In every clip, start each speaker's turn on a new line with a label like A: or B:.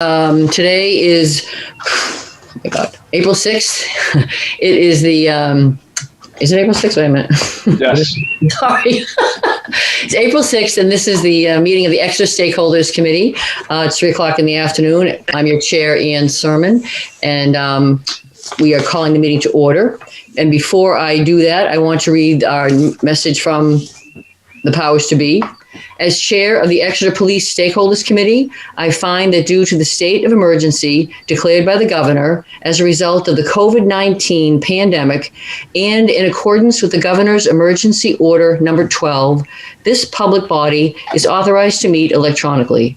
A: Today is, oh my God, April 6th. It is the, is it April 6th? Wait a minute.
B: Yes.
A: Sorry. It's April 6th, and this is the meeting of the Exeter Stakeholders Committee. It's 3 o'clock in the afternoon. I'm your chair, Ian Sermon, and we are calling the meeting to order. And before I do that, I want to read our message from the powers to be. As chair of the Exeter Police Stakeholders Committee, I find that due to the state of emergency declared by the governor as a result of the COVID-19 pandemic and in accordance with the governor's emergency order number 12, this public body is authorized to meet electronically.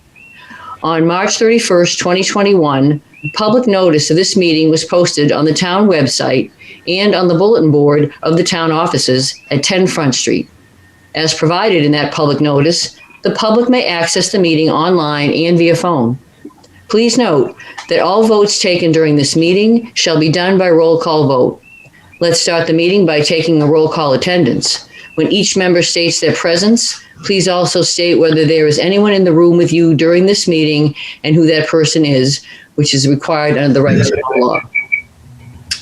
A: On March 31st, 2021, public notice of this meeting was posted on the town website and on the bulletin board of the town offices at 10 Front Street. As provided in that public notice, the public may access the meeting online and via phone. Please note that all votes taken during this meeting shall be done by roll call vote. Let's start the meeting by taking a roll call attendance. When each member states their presence, please also state whether there is anyone in the room with you during this meeting and who that person is, which is required under the rights of the law.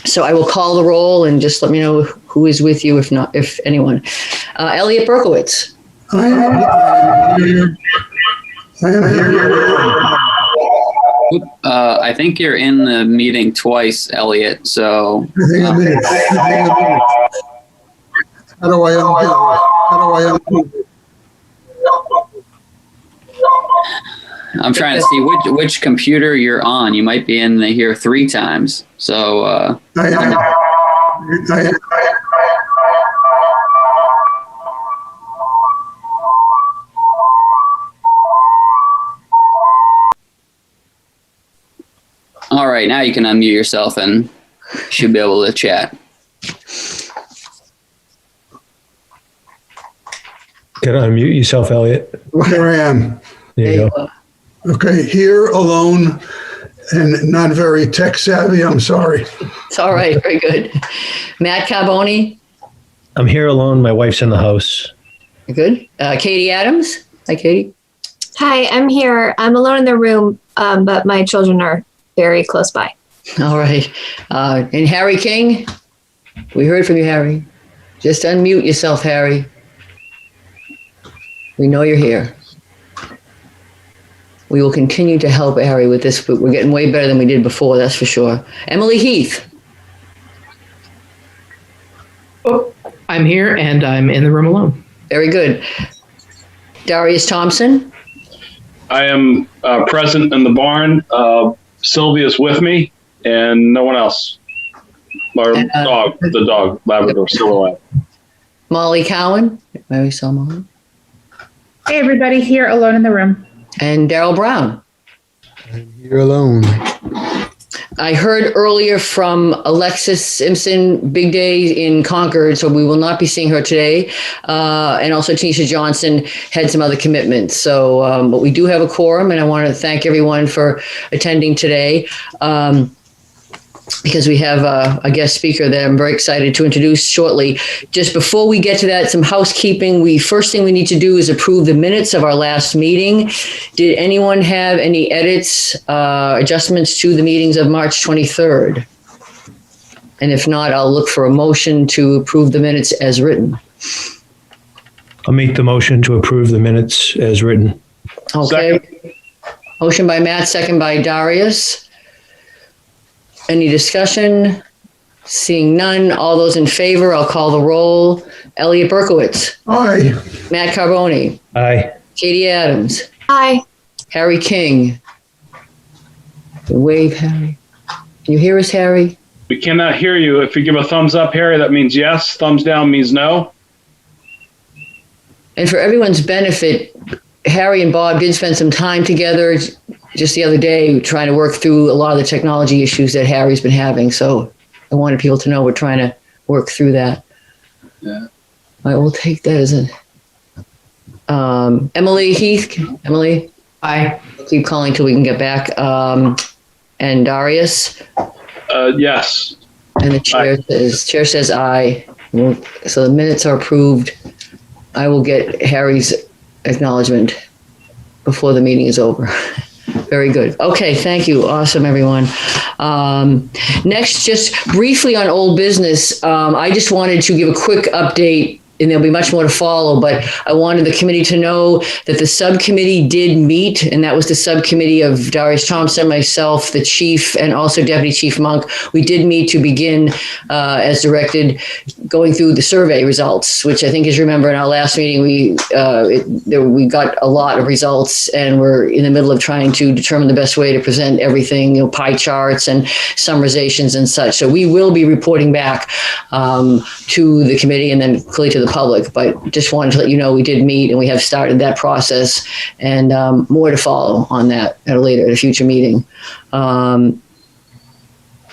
A: So I will call the roll and just let me know who is with you, if anyone. Elliot Berkowitz.
C: I am here.
D: I think you're in the meeting twice, Elliot, so.
C: I think I'm in. How do I undo it?
D: I'm trying to see which computer you're on. You might be in here 3 times, so.
C: I am.
D: All right, now you can unmute yourself and you should be able to chat.
E: Can I unmute yourself, Elliot?
C: Here I am.
E: There you go.
C: Okay, here alone and not very tech savvy. I'm sorry.
A: It's all right. Very good. Matt Carboni.
E: I'm here alone. My wife's in the house.
A: Good. Katie Adams. Hi, Katie.
F: Hi, I'm here. I'm alone in the room, but my children are very close by.
A: All right. And Harry King. We heard from you, Harry. Just unmute yourself, Harry. We know you're here. We will continue to help Harry with this, but we're getting way better than we did before, that's for sure. Emily Heath.
G: Oh, I'm here and I'm in the room alone.
A: Very good. Darius Thompson.
B: I am present in the barn. Sylvia's with me and no one else. Our the dog, Labrador, Silverland.
A: Molly Cowan. Maybe saw Molly.
H: Hey, everybody, here alone in the room.
A: And Daryl Brown.
C: I'm here alone.
A: I heard earlier from Alexis Simpson, big day in Concord, so we will not be seeing her today. And also Tanisha Johnson had some other commitments. So, but we do have a quorum, and I want to thank everyone for attending today. Because we have a guest speaker that I'm very excited to introduce shortly. Just before we get to that, some housekeeping. First thing we need to do is approve the minutes of our last meeting. Did anyone have any edits, adjustments to the meetings of March 23rd? And if not, I'll look for a motion to approve the minutes as written.
E: I'll make the motion to approve the minutes as written.
A: Okay. Second. Motion by Matt, second by Darius. Any discussion? Seeing none, all those in favor, I'll call the roll. Elliot Berkowitz.
C: Aye.
A: Matt Carboni.
E: Aye.
A: Katie Adams.
F: Hi.
A: Harry King. Wave, Harry. Can you hear us, Harry?
B: We cannot hear you. If you give a thumbs up, Harry, that means yes. Thumbs down means no.
A: And for everyone's benefit, Harry and Bob did spend some time together just the other day trying to work through a lot of the technology issues that Harry's been having. So I wanted people to know we're trying to work through that.
B: Yeah.
A: I will take that as a Emily Heath. Emily?
G: Aye.
A: Keep calling till we can get back. And Darius?
B: Yes.
A: And the chair says aye. So the minutes are approved. I will get Harry's acknowledgement before the meeting is over. Very good. Okay, thank you. Awesome, everyone. Next, just briefly on old business, I just wanted to give a quick update, and there'll be much more to follow, but I wanted the committee to know that the subcommittee did meet, and that was the subcommittee of Darius Thompson, myself, the chief, and also Deputy Chief Monk. We did meet to begin, as directed, going through the survey results, which I think, as you remember, in our last meeting, we got a lot of results, and we're in the middle of trying to determine the best way to present everything, pie charts and summarizations and such. So we will be reporting back to the committee and then clearly to the public, but just wanted to let you know we did meet and we have started that process, and more to follow on that at a future meeting.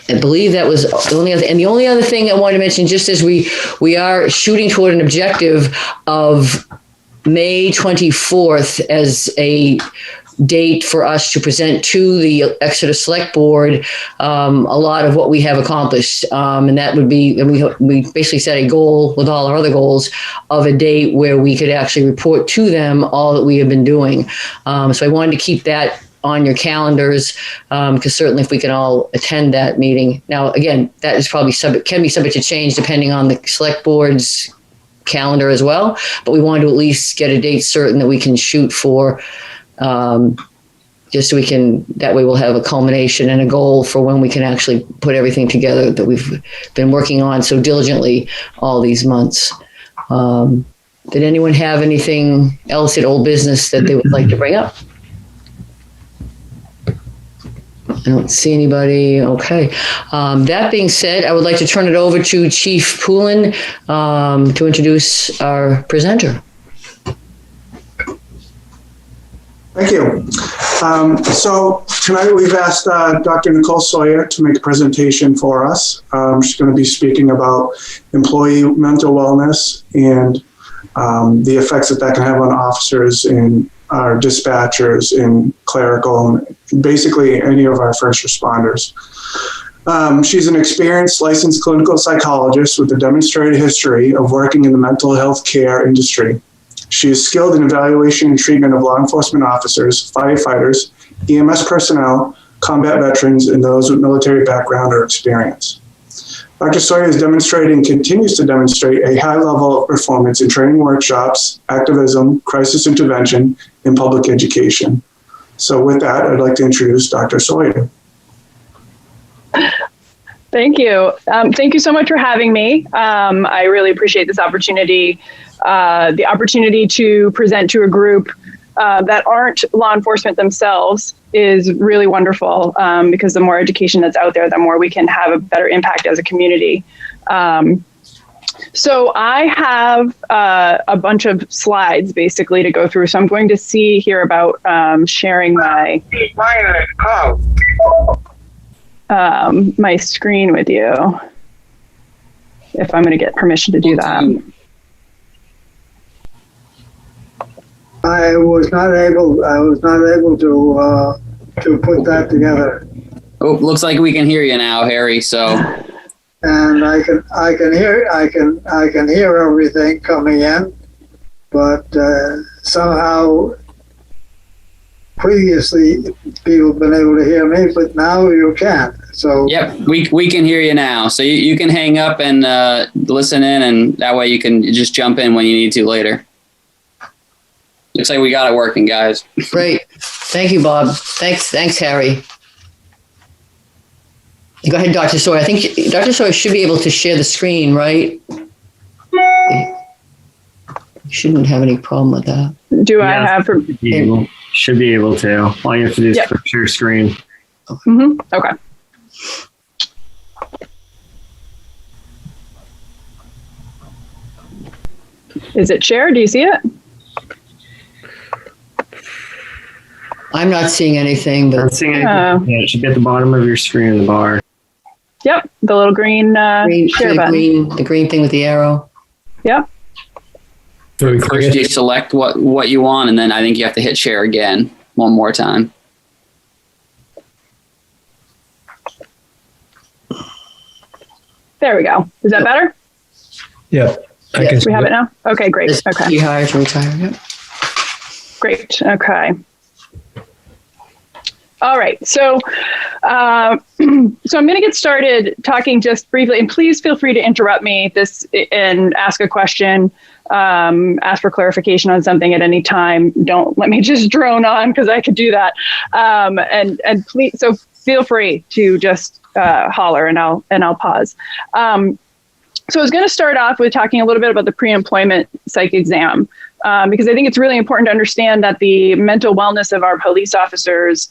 A: I believe that was the only other, and the only other thing I wanted to mention, just as we are shooting toward an objective of May 24th as a date for us to present to the Exeter Select Board a lot of what we have accomplished. And that would be, and we basically set a goal with all our other goals of a date where we could actually report to them all that we have been doing. So I wanted to keep that on your calendars, because certainly if we can all attend that meeting. Now, again, that is probably can be subject to change depending on the Select Board's calendar as well. But we wanted to at least get a date certain that we can shoot for, just so we can, that way we'll have a culmination and a goal for when we can actually put everything together that we've been working on so diligently all these months. Did anyone have anything else at old business that they would like to bring up? I don't see anybody. Okay. That being said, I would like to turn it over to Chief Poulin to introduce our presenter.
I: Thank you. So tonight we've asked Dr. Nicole Sawyer to make a presentation for us. She's going to be speaking about employee mental wellness and the effects that can have on officers and our dispatchers and clerical and basically any of our first responders. She's an experienced licensed clinical psychologist with a demonstrated history of working in the mental health care industry. She is skilled in evaluation and treatment of law enforcement officers, firefighters, EMS personnel, combat veterans, and those with military background or experience. Dr. Sawyer has demonstrated and continues to demonstrate a high level of performance in training workshops, activism, crisis intervention, and public education. So with that, I'd like to introduce Dr. Sawyer.
J: Thank you. Thank you so much for having me. I really appreciate this opportunity. The opportunity to present to a group that aren't law enforcement themselves is really wonderful, because the more education that's out there, the more we can have a better impact as a community. So I have a bunch of slides basically to go through. So I'm going to see here about sharing my screen with you, if I'm going to get permission to do that.
K: I was not able to put that together.
D: Oh, looks like we can hear you now, Harry. So,
K: and I can hear everything coming in, but somehow previously people have been able to hear me, but now you can't. So
D: yep, we can hear you now. So you can hang up and listen in, and that way you can just jump in when you need to later. Looks like we got it working, guys.
A: Great. Thank you, Bob. Thanks, Harry. Go ahead, Dr. Sawyer. I think Dr. Sawyer should be able to share the screen, right? You shouldn't have any problem with that.
J: Do I have...
L: Should be able to. All you have to do is click your screen.
J: Mm-hmm. Okay. Is it shared? Do you see it?
A: I'm not seeing anything. But
L: I'm seeing anything. Yeah, it should be at the bottom of your screen in the bar.
J: Yep, the little green share button.
A: The green thing with the arrow.
J: Yep.
D: First, you select what you want, and then I think you have to hit share again one more time.
J: There we go. Is that better?
E: Yeah.
J: We have it now? Okay, great. Okay.
A: You hired to retire. Yep.
J: Great. Okay. All right. So, so I'm going to get started talking just briefly, and please feel free to interrupt me and ask a question, ask for clarification on something at any time. Don't let me just drone on, because I could do that. And please, so feel free to just holler, and I'll pause. So I was going to start off with talking a little bit about the pre-employment psych exam, because I think it's really important to understand that the mental wellness of our police officers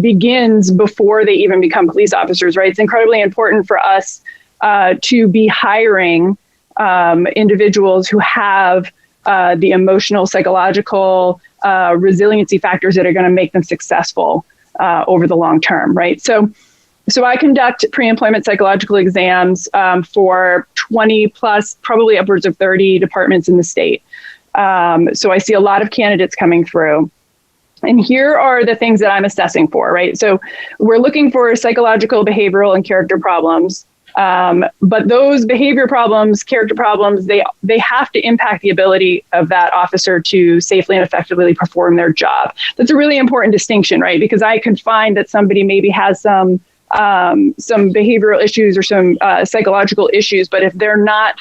J: begins before they even become police officers, right? It's incredibly important for us to be hiring individuals who have the emotional, psychological resiliency factors that are going to make them successful over the long term, right? So I conduct pre-employment psychological exams for 20 plus, probably upwards of 30 departments in the state. So I see a lot of candidates coming through. And here are the things that I'm assessing for, right? So we're looking for psychological, behavioral, and character problems. But those behavior problems, character problems, they have to impact the ability of that officer to safely and effectively perform their job. That's a really important distinction, right? Because I could find that somebody maybe has some behavioral issues or some psychological issues, but if they're not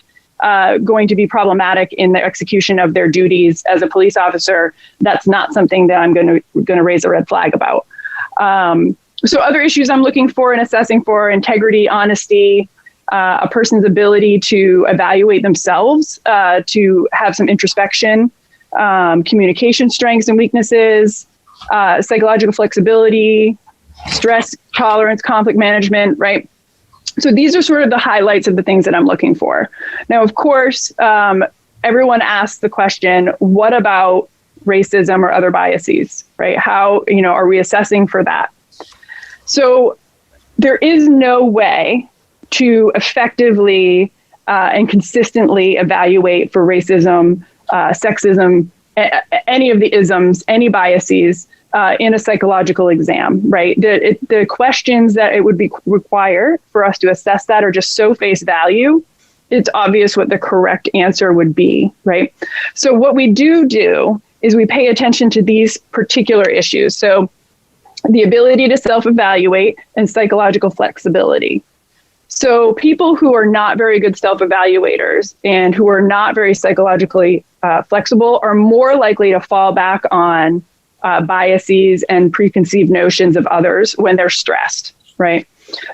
J: going to be problematic in the execution of their duties as a police officer, that's not something that I'm going to raise a red flag about. So other issues I'm looking for and assessing for: integrity, honesty, a person's ability to evaluate themselves, to have some introspection, communication strengths and weaknesses, psychological flexibility, stress tolerance, conflict management, right? So these are sort of the highlights of the things that I'm looking for. Now, of course, everyone asks the question, what about racism or other biases, right? How, are we assessing for that? So there is no way to effectively and consistently evaluate for racism, sexism, any of the isms, any biases in a psychological exam, right? The questions that it would be require for us to assess that are just so face value. It's obvious what the correct answer would be, right? So what we do is we pay attention to these particular issues. So the ability to self-evaluate and psychological flexibility. So people who are not very good self-evaluators and who are not very psychologically flexible are more likely to fall back on biases and preconceived notions of others when they're stressed, right?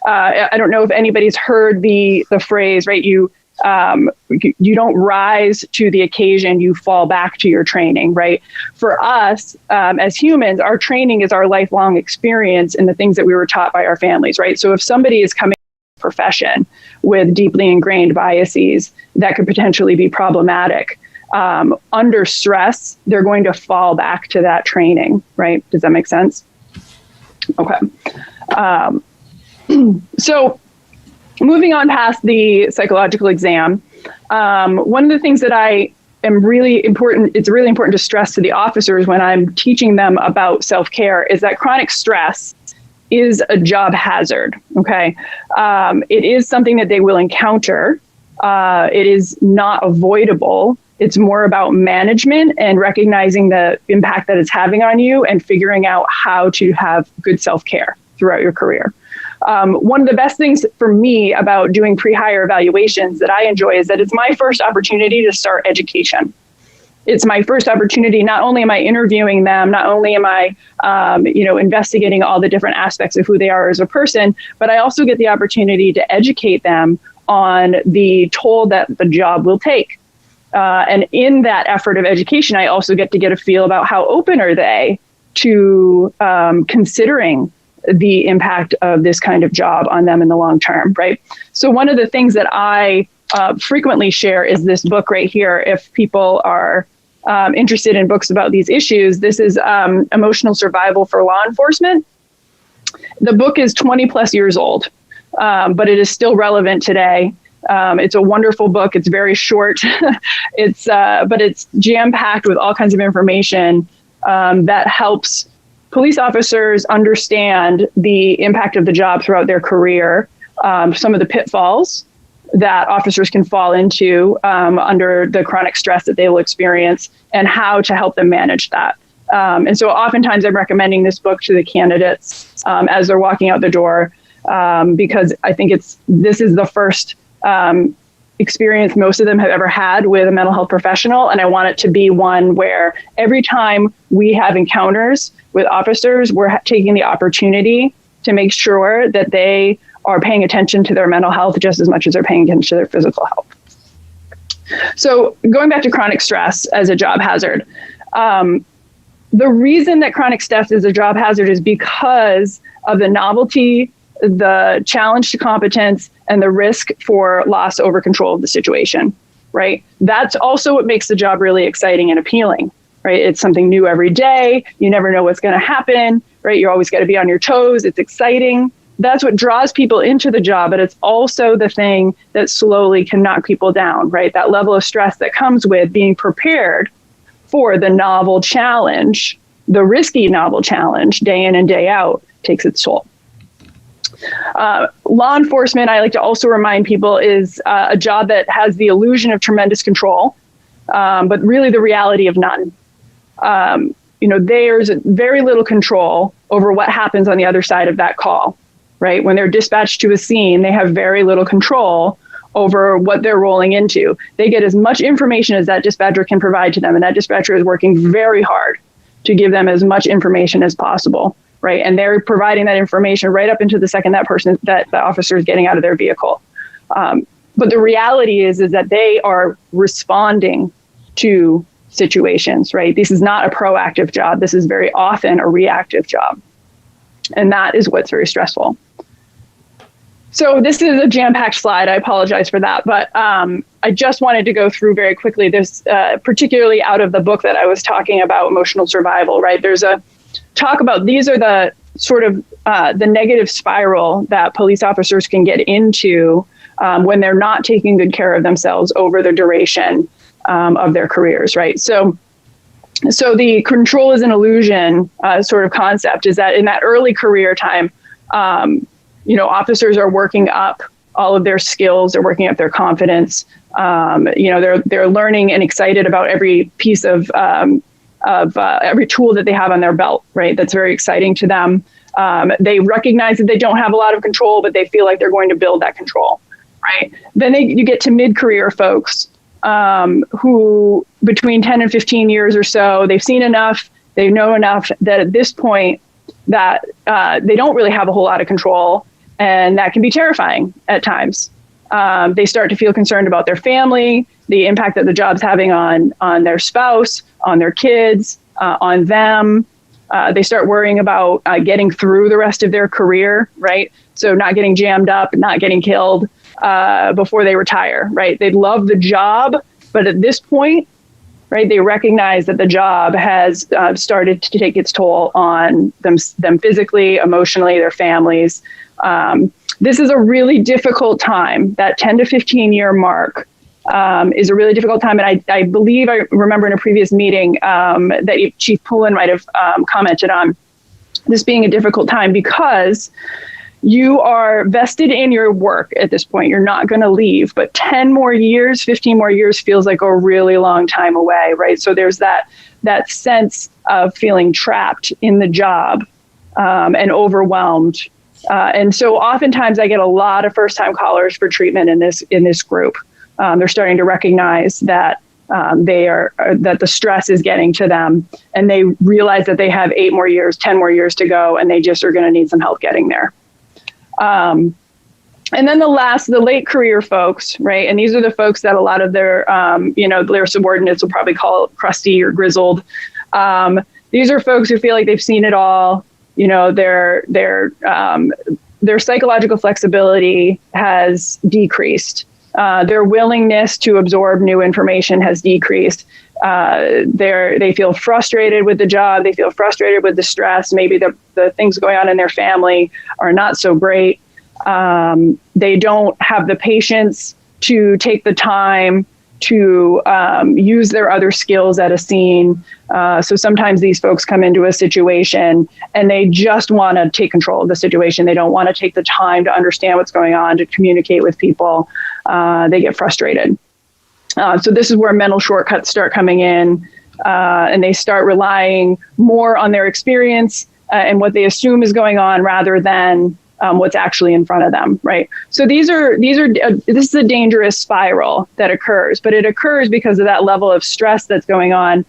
J: I don't know if anybody's heard the phrase, right? You don't rise to the occasion, you fall back to your training, right? For us, as humans, our training is our lifelong experience and the things that we were taught by our families, right? So if somebody is coming to a profession with deeply ingrained biases that could potentially be problematic, under stress, they're going to fall back to that training, right? Does that make sense? Okay. So moving on past the psychological exam, one of the things that it's really important to stress to the officers when I'm teaching them about self-care is that chronic stress is a job hazard, okay? It is something that they will encounter. It is not avoidable. It's more about management and recognizing the impact that it's having on you and figuring out how to have good self-care throughout your career. One of the best things for me about doing pre-hire evaluations that I enjoy is that it's my first opportunity to start education. It's my first opportunity. Not only am I interviewing them, not only am I, investigating all the different aspects of who they are as a person, but I also get the opportunity to educate them on the toll that the job will take. And in that effort of education, I also get to get a feel about how open are they to considering the impact of this kind of job on them in the long term, right? So one of the things that I frequently share is this book right here. If people are interested in books about these issues, this is Emotional Survival for Law Enforcement. The book is 20 plus years old, but it is still relevant today. It's a wonderful book. It's very short. But it's jam-packed with all kinds of information that helps police officers understand the impact of the job throughout their career, some of the pitfalls that officers can fall into under the chronic stress that they will experience, and how to help them manage that. And so oftentimes I'm recommending this book to the candidates as they're walking out the door, because I think this is the first experience most of them have ever had with a mental health professional. And I want it to be one where every time we have encounters with officers, we're taking the opportunity to make sure that they are paying attention to their mental health just as much as they're paying attention to their physical health. So going back to chronic stress as a job hazard, the reason that chronic stress is a job hazard is because of the novelty, the challenge to competence, and the risk for loss over control of the situation, right? That's also what makes the job really exciting and appealing, right? It's something new every day. You never know what's going to happen, right? You're always got to be on your toes. It's exciting. That's what draws people into the job, but it's also the thing that slowly can knock people down, right? That level of stress that comes with being prepared for the novel challenge, the risky novel challenge, day in and day out, takes its toll. Law enforcement, I like to also remind people, is a job that has the illusion of tremendous control, but really the reality of none. There's very little control over what happens on the other side of that call, right? When they're dispatched to a scene, they have very little control over what they're rolling into. They get as much information as that dispatcher can provide to them, and that dispatcher is working very hard to give them as much information as possible. Right. And they're providing that information right up into the second that the officer is getting out of their vehicle. But the reality is that they are responding to situations, right? This is not a proactive job. This is very often a reactive job. And that is what's very stressful. So this is a jam-packed slide. I apologize for that. But I just wanted to go through very quickly this, particularly out of the book that I was talking about, Emotional Survival, right? There's a talk about, these are the sort of the negative spiral that police officers can get into when they're not taking good care of themselves over the duration of their careers, right? So the control is an illusion sort of concept is that in that early career time, officers are working up all of their skills, they're working up their confidence, they're learning and excited about every piece of every tool that they have on their belt, right? That's very exciting to them. They recognize that they don't have a lot of control, but they feel like they're going to build that control, right? Then you get to mid-career folks who between 10 and 15 years or so, they've seen enough, they know enough that at this point that they don't really have a whole lot of control, and that can be terrifying at times. They start to feel concerned about their family, the impact that the job's having on their spouse, on their kids, on them. They start worrying about getting through the rest of their career, right? So not getting jammed up, not getting killed before they retire, right? They love the job, but at this point, right, they recognize that the job has started to take its toll on them physically, emotionally, their families. This is a really difficult time. That 10 to 15 year mark is a really difficult time. And I believe I remember in a previous meeting that Chief Pullen might have commented on this being a difficult time because you are vested in your work at this point. You're not going to leave, but 10 more years, 15 more years feels like a really long time away, right? So there's that sense of feeling trapped in the job and overwhelmed. And so oftentimes I get a lot of first-time callers for treatment in this group. They're starting to recognize that that the stress is getting to them, and they realize that they have 8 more years, 10 more years to go, and they just are going to need some help getting there. And then the late career folks, right? And these are the folks that a lot of their subordinates will probably call crusty or grizzled. These are folks who feel like they've seen it all. Their psychological flexibility has decreased. Their willingness to absorb new information has decreased. They feel frustrated with the job. They feel frustrated with the stress. Maybe the things going on in their family are not so great. They don't have the patience to take the time to use their other skills at a scene. So sometimes these folks come into a situation and they just want to take control of the situation. They don't want to take the time to understand what's going on, to communicate with people. They get frustrated. So this is where mental shortcuts start coming in. and they start relying more on their experience and what they assume is going on rather than what's actually in front of them, right? So this is a dangerous spiral that occurs, but it occurs because of that level of stress that's going on.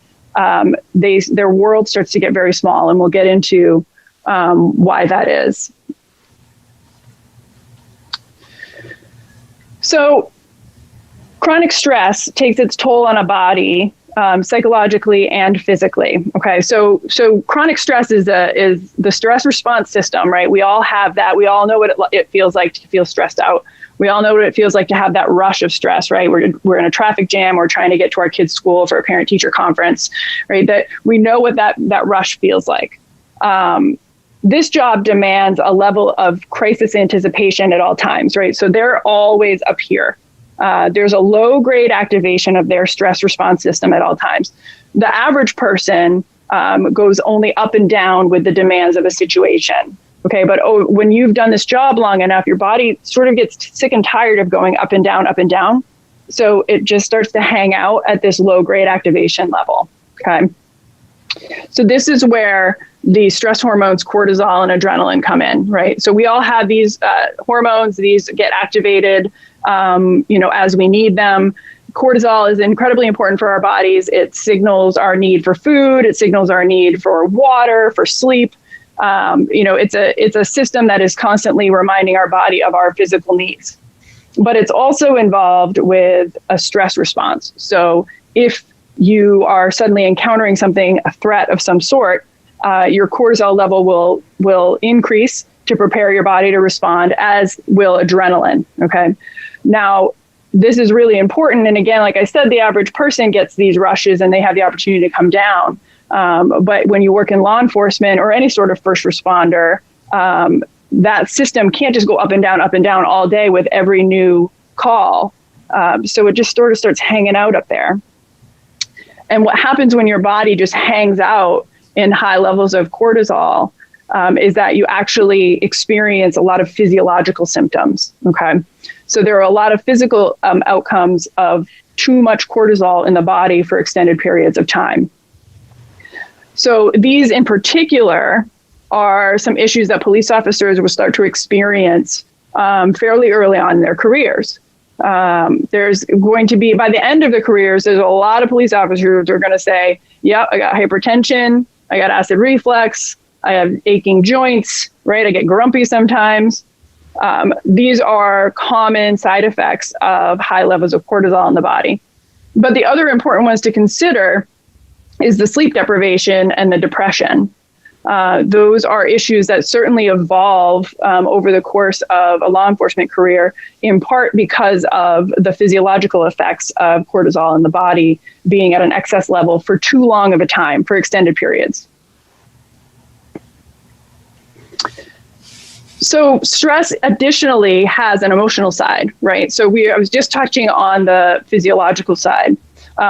J: Their world starts to get very small, and we'll get into why that is. So chronic stress takes its toll on a body psychologically and physically. Okay, so chronic stress is the stress response system, right? We all have that. We all know what it feels like to feel stressed out. We all know what it feels like to have that rush of stress, right? We're in a traffic jam. We're trying to get to our kids' school for a parent-teacher conference, right? That we know what that rush feels like. This job demands a level of crisis anticipation at all times, right? So they're always up here. There's a low grade activation of their stress response system at all times. The average person goes only up and down with the demands of a situation. Okay, but when you've done this job long enough, your body sort of gets sick and tired of going up and down, up and down. So it just starts to hang out at this low grade activation level. Okay. So this is where the stress hormones, cortisol and adrenaline come in, right? So we all have these hormones, these get activated, as we need them. Cortisol is incredibly important for our bodies. It signals our need for food. It signals our need for water, for sleep. It's a system that is constantly reminding our body of our physical needs. But it's also involved with a stress response. So if you are suddenly encountering something, a threat of some sort, your cortisol level will increase to prepare your body to respond, as will adrenaline. Okay. Now, this is really important. And again, like I said, the average person gets these rushes and they have the opportunity to come down. But when you work in law enforcement or any sort of first responder, that system can't just go up and down all day with every new call. So it just sort of starts hanging out up there. And what happens when your body just hangs out in high levels of cortisol is that you actually experience a lot of physiological symptoms. Okay. So there are a lot of physical outcomes of too much cortisol in the body for extended periods of time. So these in particular are some issues that police officers will start to experience fairly early on in their careers. There's going to be, by the end of the careers, there's a lot of police officers who are going to say, yep, I got hypertension, I got acid reflux, I have aching joints, right? I get grumpy sometimes. These are common side effects of high levels of cortisol in the body. But the other important ones to consider is the sleep deprivation and the depression. Those are issues that certainly evolve over the course of a law enforcement career, in part because of the physiological effects of cortisol in the body being at an excess level for too long of a time, for extended periods. So stress additionally has an emotional side, right? So I was just touching on the physiological side.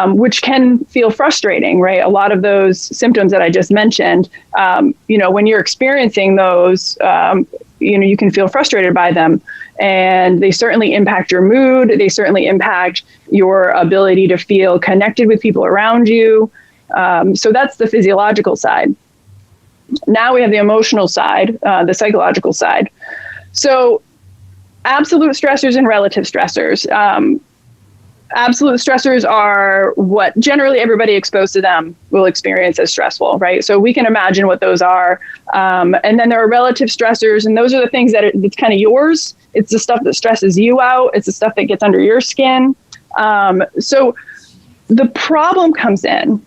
J: Which can feel frustrating, right? A lot of those symptoms that I just mentioned, when you're experiencing those, you can feel frustrated by them. And they certainly impact your mood. They certainly impact your ability to feel connected with people around you. So that's the physiological side. Now we have the emotional side, the psychological side. So absolute stressors and relative stressors. Absolute stressors are what generally everybody exposed to them will experience as stressful, right? So we can imagine what those are. And then there are relative stressors, and those are the things that it's kind of yours. It's the stuff that stresses you out. It's the stuff that gets under your skin. So the problem comes in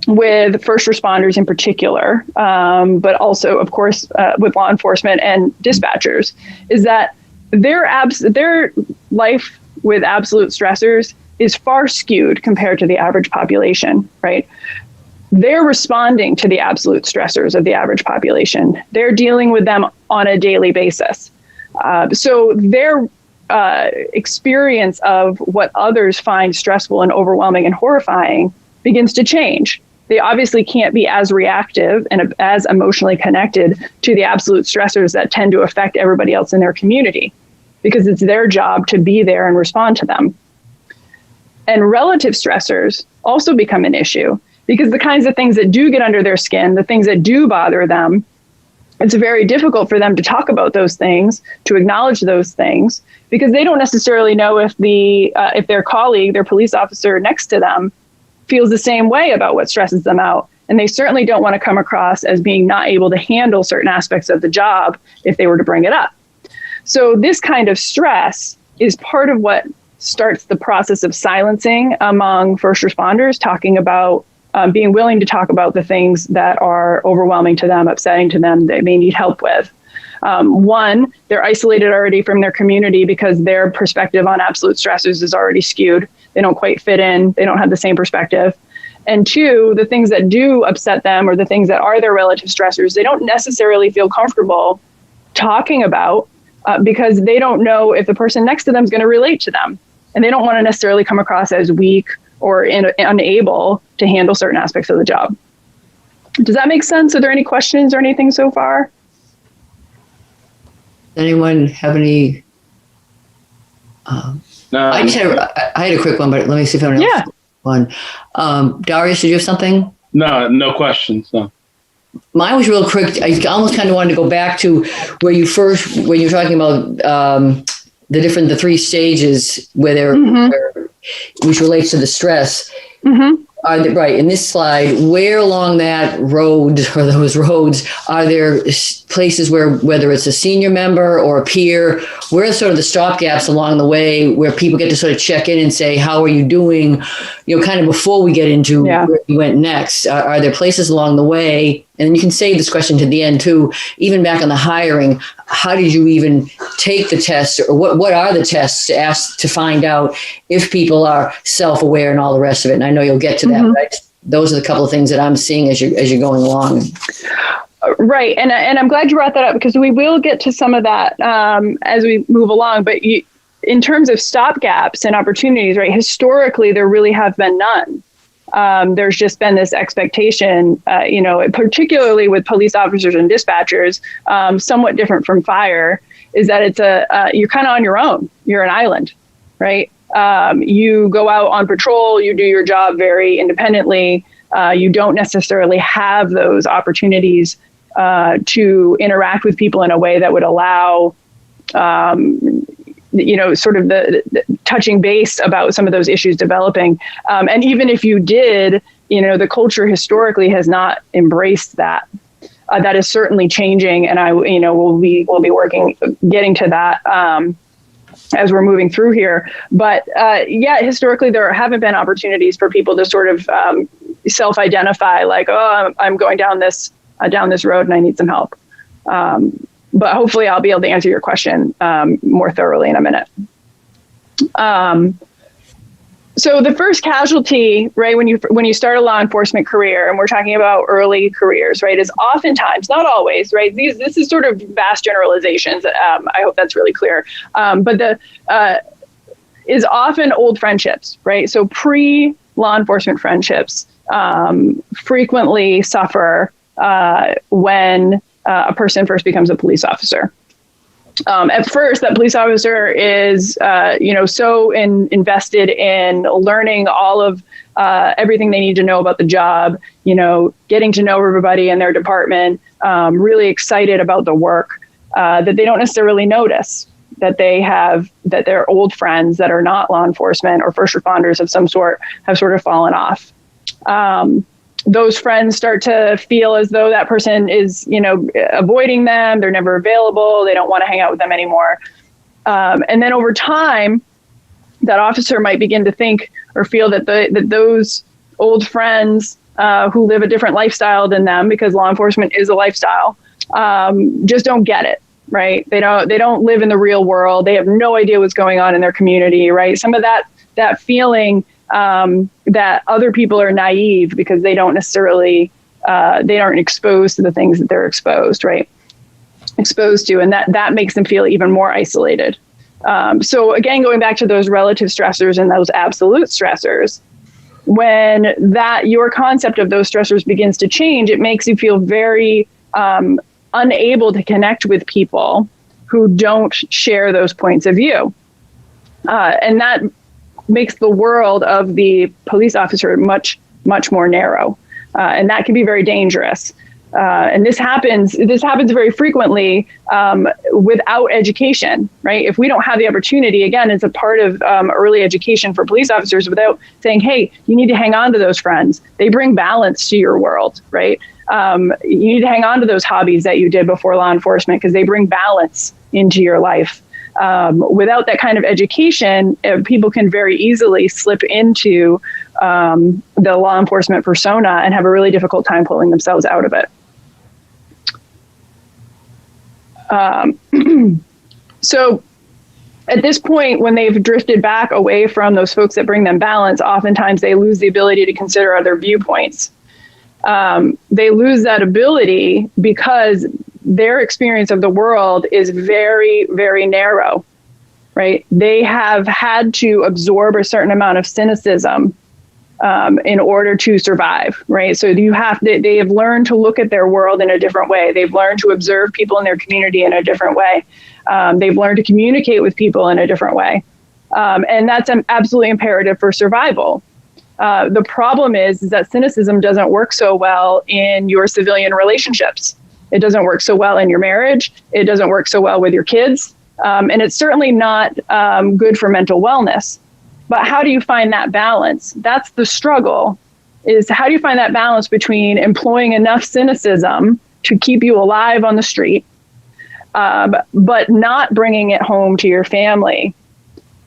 J: with first responders in particular, but also, of course, with law enforcement and dispatchers, is that their life with absolute stressors is far skewed compared to the average population, right? They're responding to the absolute stressors of the average population. They're dealing with them on a daily basis. So their experience of what others find stressful and overwhelming and horrifying begins to change. They obviously can't be as reactive and as emotionally connected to the absolute stressors that tend to affect everybody else in their community, because it's their job to be there and respond to them. And relative stressors also become an issue because the kinds of things that do get under their skin, the things that do bother them, it's very difficult for them to talk about those things, to acknowledge those things, because they don't necessarily know if their colleague, their police officer next to them, feels the same way about what stresses them out. And they certainly don't want to come across as being not able to handle certain aspects of the job if they were to bring it up. So this kind of stress is part of what starts the process of silencing among first responders, talking about being willing to talk about the things that are overwhelming to them, upsetting to them, they may need help with. One, they're isolated already from their community because their perspective on absolute stressors is already skewed. They don't quite fit in. They don't have the same perspective. And two, the things that do upset them or the things that are their relative stressors, they don't necessarily feel comfortable talking about because they don't know if the person next to them is going to relate to them. And they don't want to necessarily come across as weak or unable to handle certain aspects of the job. Does that make sense? Are there any questions or anything so far?
A: Anyone have any?
B: No.
A: I had a quick one, but let me see if anyone else has one. Darius, did you have something?
B: No questions. No.
A: Mine was real quick. I almost kind of wanted to go back to when you were talking about the three stages where which relates to the stress. Mm-hmm. Right. In this slide, where along that road or those roads are there places where, whether it's a senior member or a peer, where are sort of the stopgaps along the way where people get to sort of check in and say, how are you doing? Kind of before we get into where you went next. Are there places along the way? And you can save this question to the end too, even back on the hiring, how did you even take the test, or what are the tests to ask to find out if people are self-aware and all the rest of it? And I know you'll get to that, but those are the couple of things that I'm seeing as you're going along.
J: Right. And I'm glad you brought that up, because we will get to some of that as we move along. But in terms of stopgaps and opportunities, right, historically, there really have been none. There's just been this expectation, particularly with police officers and dispatchers, somewhat different from fire, is that it's you're kind of on your own. You're an island, right? You go out on patrol, you do your job very independently. You don't necessarily have those opportunities to interact with people in a way that would allow sort of the touching base about some of those issues developing. And even if you did, the culture historically has not embraced that. That is certainly changing. And we'll be working, getting to that as we're moving through here. But historically, there haven't been opportunities for people to sort of self-identify like, oh, I'm going down this road and I need some help. But hopefully I'll be able to answer your question more thoroughly in a minute. So the first casualty, right, when you start a law enforcement career, and we're talking about early careers, right, is oftentimes, not always, right, this is sort of vast generalizations. I hope that's really clear. But is often old friendships, right? So pre-law enforcement friendships frequently suffer when a person first becomes a police officer. At first, that police officer is, so invested in learning all of everything they need to know about the job, getting to know everybody in their department, really excited about the work, that they don't necessarily notice that that their old friends that are not law enforcement or first responders of some sort have sort of fallen off. Those friends start to feel as though that person is, avoiding them. They're never available. They don't want to hang out with them anymore. And then over time, that officer might begin to think or feel that those old friends who live a different lifestyle than them, because law enforcement is a lifestyle, just don't get it. Right. They don't live in the real world. They have no idea what's going on in their community. Right. Some of that feeling that other people are naive because they don't necessarily, they aren't exposed to the things that they're exposed to. And that makes them feel even more isolated. So again, going back to those relative stressors and those absolute stressors, when your concept of those stressors begins to change, it makes you feel very unable to connect with people who don't share those points of view. And that makes the world of the police officer much much more narrow. And that can be very dangerous. And this happens very frequently without education, right? If we don't have the opportunity, again, it's a part of early education for police officers, without saying, hey, you need to hang on to those friends. They bring balance to your world, right? You need to hang on to those hobbies that you did before law enforcement, because they bring balance into your life. Without that kind of education, people can very easily slip into the law enforcement persona and have a really difficult time pulling themselves out of it. So at this point, when they've drifted back away from those folks that bring them balance, oftentimes they lose the ability to consider other viewpoints. They lose that ability because their experience of the world is very, very narrow, right? They have had to absorb a certain amount of cynicism in order to survive, right? So they have learned to look at their world in a different way. They've learned to observe people in their community in a different way. They've learned to communicate with people in a different way. And that's absolutely imperative for survival. The problem is that cynicism doesn't work so well in your civilian relationships. It doesn't work so well in your marriage. It doesn't work so well with your kids. And it's certainly not good for mental wellness. But how do you find that balance? That's the struggle, is how do you find that balance between employing enough cynicism to keep you alive on the street, but not bringing it home to your family?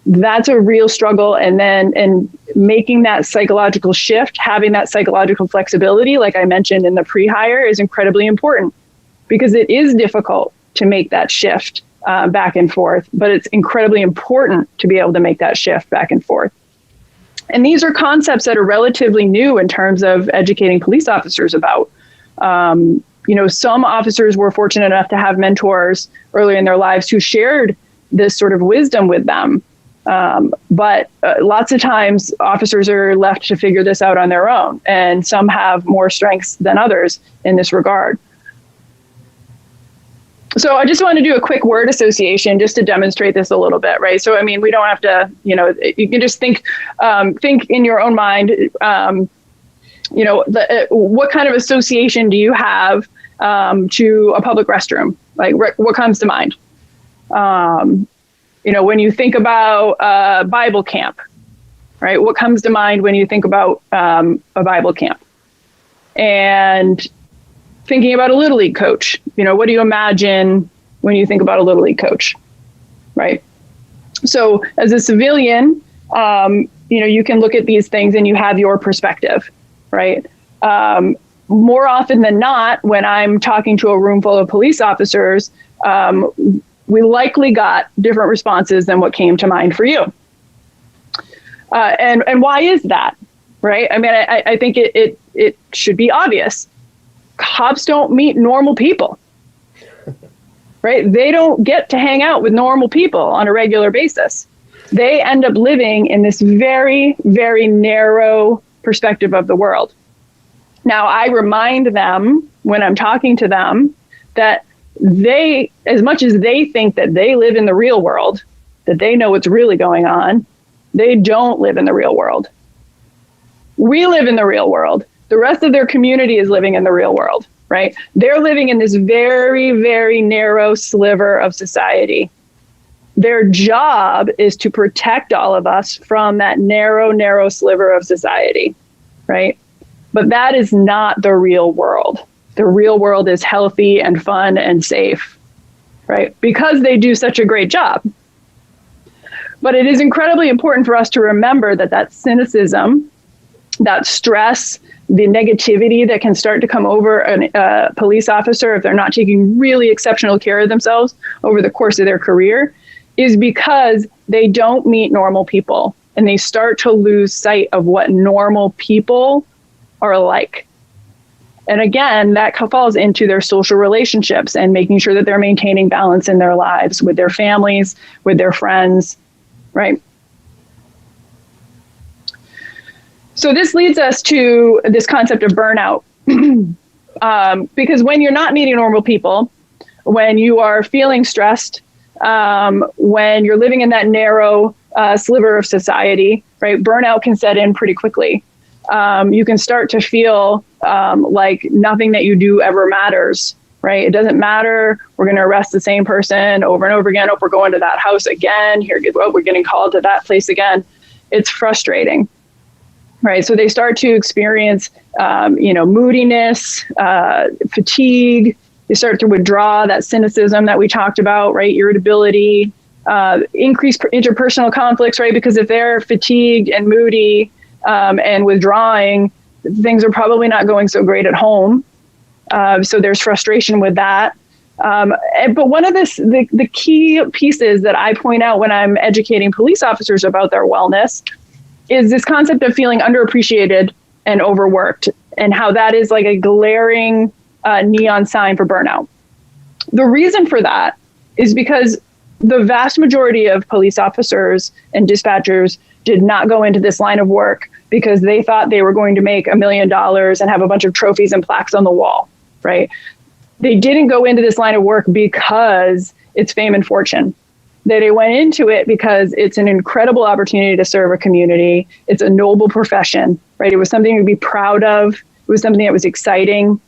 J: That's a real struggle. And making that psychological shift, having that psychological flexibility, like I mentioned in the pre-hire, is incredibly important, because it is difficult to make that shift back and forth, but it's incredibly important to be able to make that shift back and forth. And these are concepts that are relatively new in terms of educating police officers about. Some officers were fortunate enough to have mentors early in their lives who shared this sort of wisdom with them. But lots of times officers are left to figure this out on their own, and some have more strengths than others in this regard. So I just want to do a quick word association just to demonstrate this a little bit, right? So, I mean, we don't have to, you can just think in your own mind, what kind of association do you have to a public restroom? Like, what comes to mind? When you think about Bible camp, right? What comes to mind when you think about a Bible camp? And thinking about a Little League coach, what do you imagine when you think about a Little League coach, right? So as a civilian, you can look at these things and you have your perspective, right? More often than not, when I'm talking to a room full of police officers, we likely got different responses than what came to mind for you. And why is that, right? I mean, I think it should be obvious. Cops don't meet normal people, right? They don't get to hang out with normal people on a regular basis. They end up living in this very, very narrow perspective of the world. Now, I remind them when I'm talking to them that they, as much as they think that they live in the real world, that they know what's really going on, they don't live in the real world. We live in the real world. The rest of their community is living in the real world, right? They're living in this very, very narrow sliver of society. Their job is to protect all of us from that narrow, narrow sliver of society, right? But that is not the real world. The real world is healthy and fun and safe, right? Because they do such a great job. But it is incredibly important for us to remember that cynicism, that stress, the negativity that can start to come over a police officer if they're not taking really exceptional care of themselves over the course of their career, is because they don't meet normal people and they start to lose sight of what normal people are like. And again, that falls into their social relationships and making sure that they're maintaining balance in their lives with their families, with their friends, right? So this leads us to this concept of burnout. Because when you're not meeting normal people, when you are feeling stressed, when you're living in that narrow sliver of society, right, burnout can set in pretty quickly. you can start to feel like nothing that you do ever matters, right? It doesn't matter. We're going to arrest the same person over and over again. Oh, we're going to that house again. We're getting called to that place again. It's frustrating, right? So they start to experience, moodiness, fatigue. They start to withdraw, that cynicism that we talked about, right? Irritability, increased interpersonal conflicts, right? Because if they're fatigued and moody and withdrawing, things are probably not going so great at home. So there's frustration with that. But one of the key pieces that I point out when I'm educating police officers about their wellness is this concept of feeling underappreciated and overworked, and how that is like a glaring neon sign for burnout. The reason for that is because the vast majority of police officers and dispatchers did not go into this line of work because they thought they were going to make $1 million and have a bunch of trophies and plaques on the wall, right? They didn't go into this line of work because it's fame and fortune. They went into it because it's an incredible opportunity to serve a community. It's a noble profession, right? It was something to be proud of. It was something that was exciting,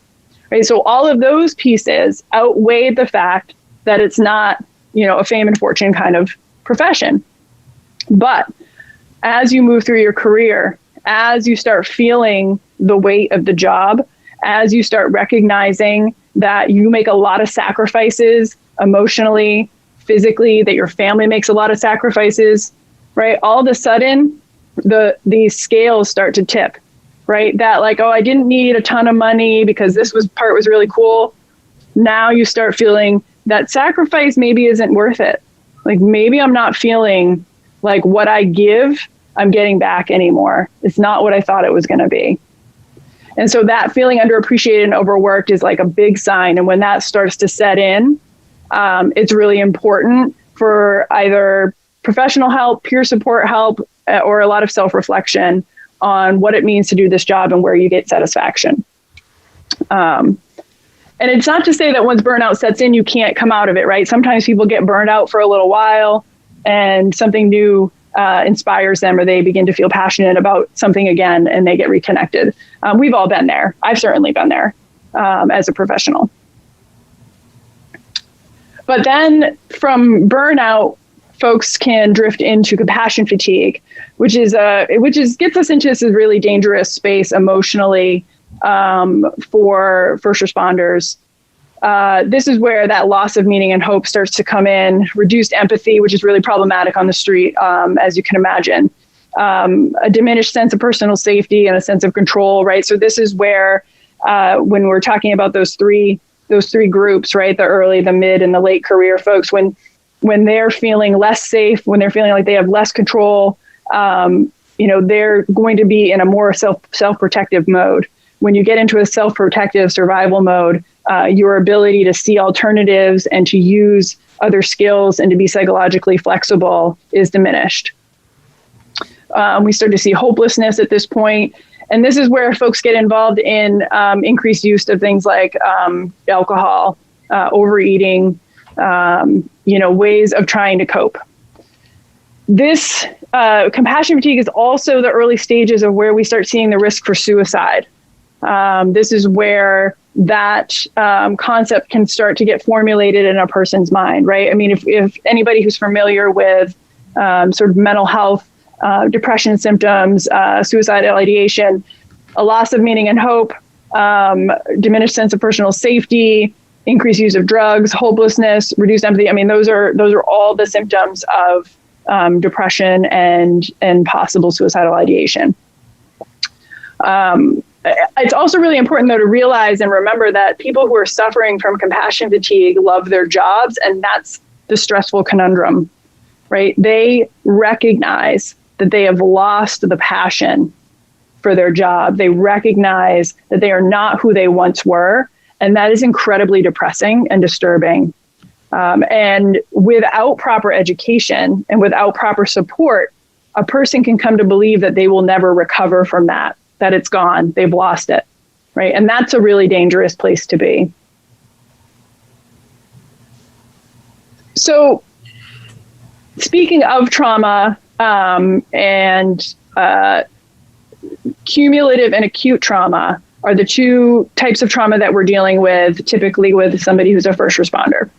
J: right? So all of those pieces outweighed the fact that it's not, a fame and fortune kind of profession. But as you move through your career, as you start feeling the weight of the job, as you start recognizing that you make a lot of sacrifices emotionally, physically, that your family makes a lot of sacrifices, right? All of a sudden, the scales start to tip, right? That like, oh, I didn't need a ton of money because this part was really cool. Now you start feeling that sacrifice maybe isn't worth it. Like maybe I'm not feeling like what I give, I'm getting back anymore. It's not what I thought it was going to be. And so that feeling underappreciated and overworked is like a big sign. And when that starts to set in, it's really important for either professional help, peer support help, or a lot of self-reflection on what it means to do this job and where you get satisfaction. And it's not to say that once burnout sets in, you can't come out of it, right? Sometimes people get burned out for a little while and something new inspires them, or they begin to feel passionate about something again and they get reconnected. We've all been there. I've certainly been there as a professional. But then from burnout, folks can drift into compassion fatigue, which gets us into this really dangerous space emotionally for first responders. This is where that loss of meaning and hope starts to come in, reduced empathy, which is really problematic on the street, as you can imagine, a diminished sense of personal safety and a sense of control, right? So this is where, when we're talking about those three groups, right? The early, the mid, and the late career folks, when they're feeling less safe, when they're feeling like they have less control, they're going to be in a more self-protective mode. When you get into a self-protective survival mode, your ability to see alternatives and to use other skills and to be psychologically flexible is diminished. We start to see hopelessness at this point. And this is where folks get involved in increased use of things like alcohol, overeating, ways of trying to cope. This compassion fatigue is also the early stages of where we start seeing the risk for suicide. This is where that concept can start to get formulated in a person's mind, right? I mean, if anybody who's familiar with sort of mental health, depression symptoms, suicidal ideation, a loss of meaning and hope, diminished sense of personal safety, increased use of drugs, hopelessness, reduced empathy. I mean, those are all the symptoms of depression and possible suicidal ideation. It's also really important, though, to realize and remember that people who are suffering from compassion fatigue love their jobs, and that's the stressful conundrum, right? They recognize that they have lost the passion for their job. They recognize that they are not who they once were, and that is incredibly depressing and disturbing. And without proper education and without proper support, a person can come to believe that they will never recover from that it's gone, they've lost it, right? And that's a really dangerous place to be. So speaking of trauma and cumulative and acute trauma are the two types of trauma that we're dealing with, typically with somebody who's a first responder.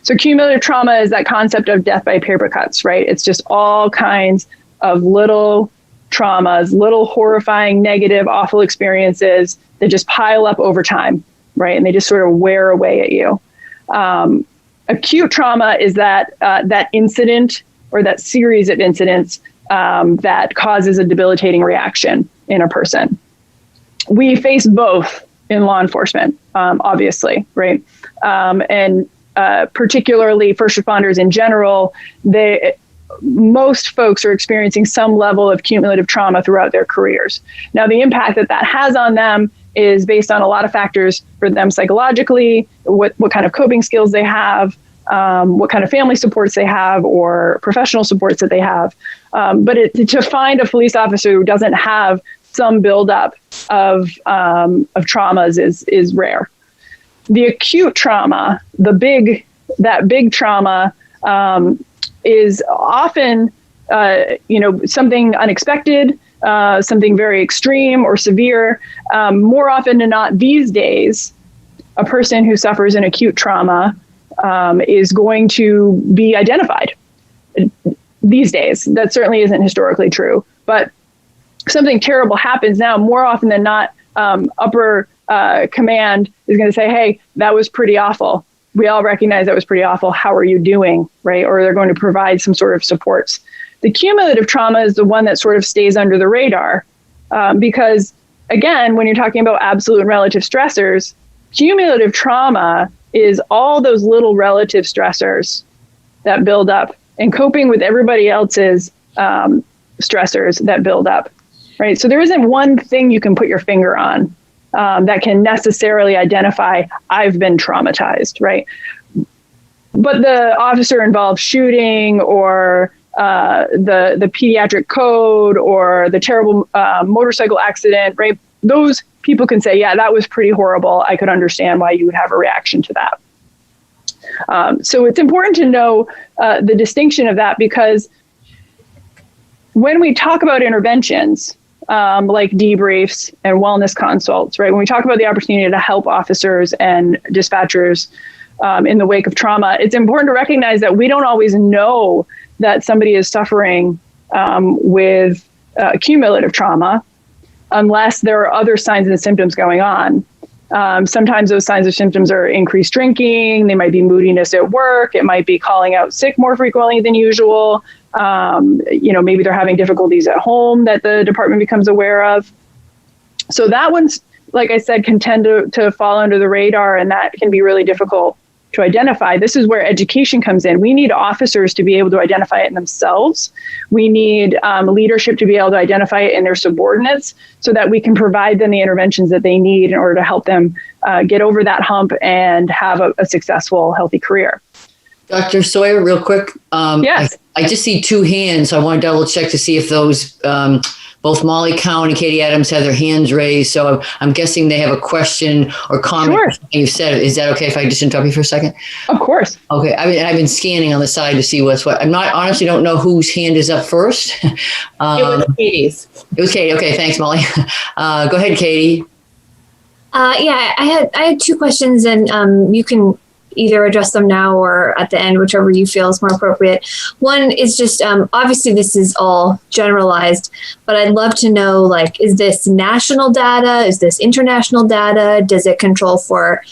J: So cumulative trauma is that concept of death by paper cuts, right? It's just all kinds of little traumas, little horrifying, negative, awful experiences that just pile up over time, right? And they just sort of wear away at you. Acute trauma is that that incident or that series of incidents that causes a debilitating reaction in a person. We face both in law enforcement, obviously, right? And particularly first responders in general, most folks are experiencing some level of cumulative trauma throughout their careers. Now, the impact that has on them is based on a lot of factors for them psychologically, what kind of coping skills they have, what kind of family supports they have or professional supports that they have. But to find a police officer who doesn't have some buildup of traumas is rare. The acute trauma, that big trauma, is often, something unexpected, something very extreme or severe. More often than not, these days, a person who suffers an acute trauma is going to be identified. These days, that certainly isn't historically true, but something terrible happens now. More often than not, upper command is going to say, "Hey, that was pretty awful. We all recognize that was pretty awful. How are you doing?" Right? Or they're going to provide some sort of supports. The cumulative trauma is the one that sort of stays under the radar because, again, when you're talking about absolute and relative stressors, cumulative trauma is all those little relative stressors that build up and coping with everybody else's stressors that build up, right? So there isn't one thing you can put your finger on that can necessarily identify, I've been traumatized, right? But the officer involved shooting or the pediatric code or the terrible motorcycle accident, right? Those people can say, yeah, that was pretty horrible. I could understand why you would have a reaction to that. So it's important to know the distinction of that, because when we talk about interventions, like debriefs and wellness consults, right? When we talk about the opportunity to help officers and dispatchers in the wake of trauma, it's important to recognize that we don't always know that somebody is suffering with cumulative trauma unless there are other signs and symptoms going on. Sometimes those signs or symptoms are increased drinking. They might be moodiness at work. It might be calling out sick more frequently than usual. Maybe they're having difficulties at home that the department becomes aware of. So that one's, like I said, can tend to fall under the radar, and that can be really difficult to identify. This is where education comes in. We need officers to be able to identify it in themselves. We need leadership to be able to identify it in their subordinates so that we can provide them the interventions that they need in order to help them get over that hump and have a successful, healthy career.
A: Dr. Sawyer, real quick.
J: Yes.
A: I just see two hands. So I want to double check to see if those, both Molly Cowan and Katie Adams have their hands raised. So I'm guessing they have a question or comment.
J: Sure.
A: You said, is that okay if I just interrupt you for a second?
J: Of course.
A: Okay. I've been scanning on the side to see what's what. Honestly don't know whose hand is up first.
M: It was Katie's.
A: It was Katie. Okay. Thanks, Molly. Go ahead, Katie.
F: I had two questions, and you can either address them now or at the end, whichever you feel is more appropriate. One is just, obviously this is all generalized, but I'd love to know, is this national data? Is this international data? Does it control for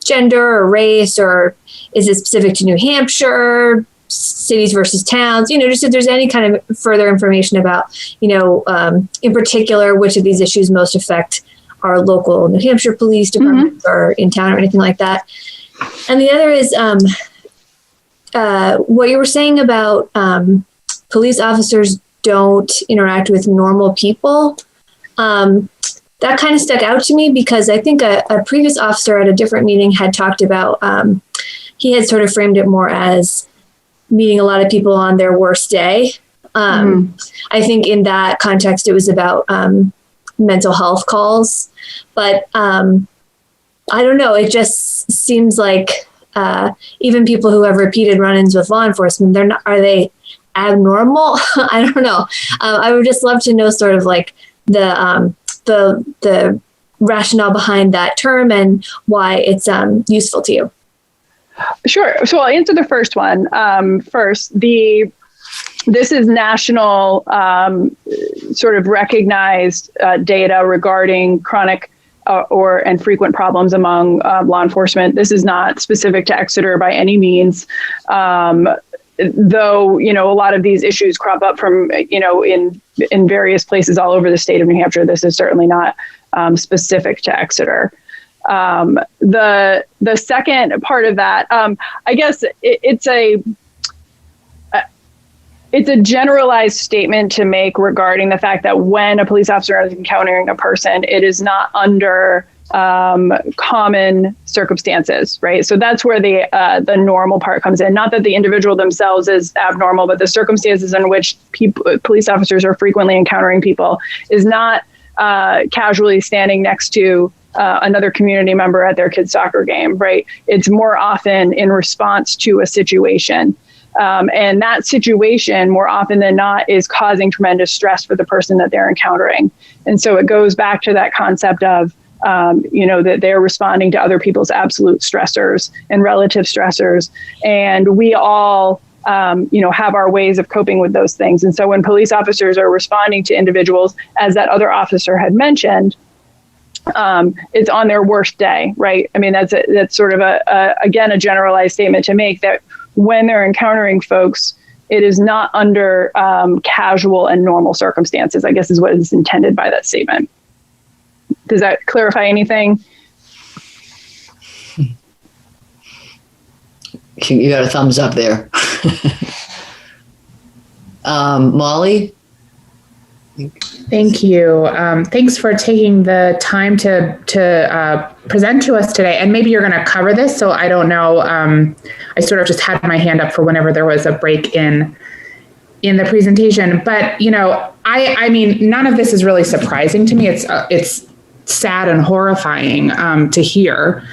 F: gender or race, or is it specific to New Hampshire, cities versus towns? Just if there's any kind of further information about, in particular, which of these issues most affect our local New Hampshire police departments or in town or anything like that. And the other is what you were saying about police officers don't interact with normal people. That kind of stuck out to me because I think a previous officer at a different meeting had talked about, he had sort of framed it more as meeting a lot of people on their worst day. I think in that context, it was about mental health calls. But I don't know. It just seems like even people who have repeated run-ins with law enforcement, are they abnormal? I don't know. I would just love to know sort of the rationale behind that term and why it's useful to you.
J: Sure. So I'll answer the first one first. This is national sort of recognized data regarding chronic and frequent problems among law enforcement. This is not specific to Exeter by any means. Though, a lot of these issues crop up from, in various places all over the state of New Hampshire. This is certainly not specific to Exeter. The second part of that, I guess it's a generalized statement to make regarding the fact that when a police officer is encountering a person, it is not under common circumstances, right? So that's where the normal part comes in. Not that the individual themselves is abnormal, but the circumstances in which police officers are frequently encountering people is not casually standing next to another community member at their kid's soccer game, right? It's more often in response to a situation. And that situation, more often than not, is causing tremendous stress for the person that they're encountering. And so it goes back to that concept of, that they're responding to other people's absolute stressors and relative stressors. And we all, have our ways of coping with those things. And so when police officers are responding to individuals, as that other officer had mentioned, it's on their worst day, right? I mean, that's sort of a generalized statement to make that when they're encountering folks, it is not under casual and normal circumstances, I guess is what is intended by that statement. Does that clarify anything?
A: You got a thumbs up there. Molly?
H: Thank you. Thanks for taking the time to present to us today. And maybe you're going to cover this, so I don't know. I sort of just had my hand up for whenever there was a break in the presentation. But I mean, none of this is really surprising to me. It's sad and horrifying to hear.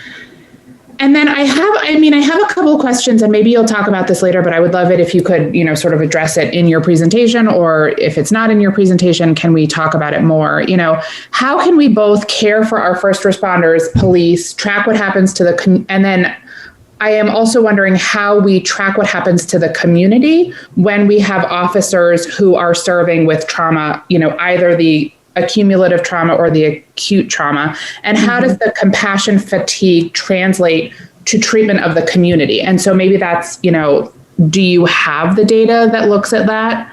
H: And then I have a couple of questions, and maybe you'll talk about this later, but I would love it if you could, sort of address it in your presentation, or if it's not in your presentation, can we talk about it more? How can we both care for our first responders, police, track what happens to and then I am also wondering how we track what happens to the community when we have officers who are serving with trauma, either the accumulative trauma or the acute trauma, and how does the compassion fatigue translate to treatment of the community? And so maybe that's, do you have the data that looks at that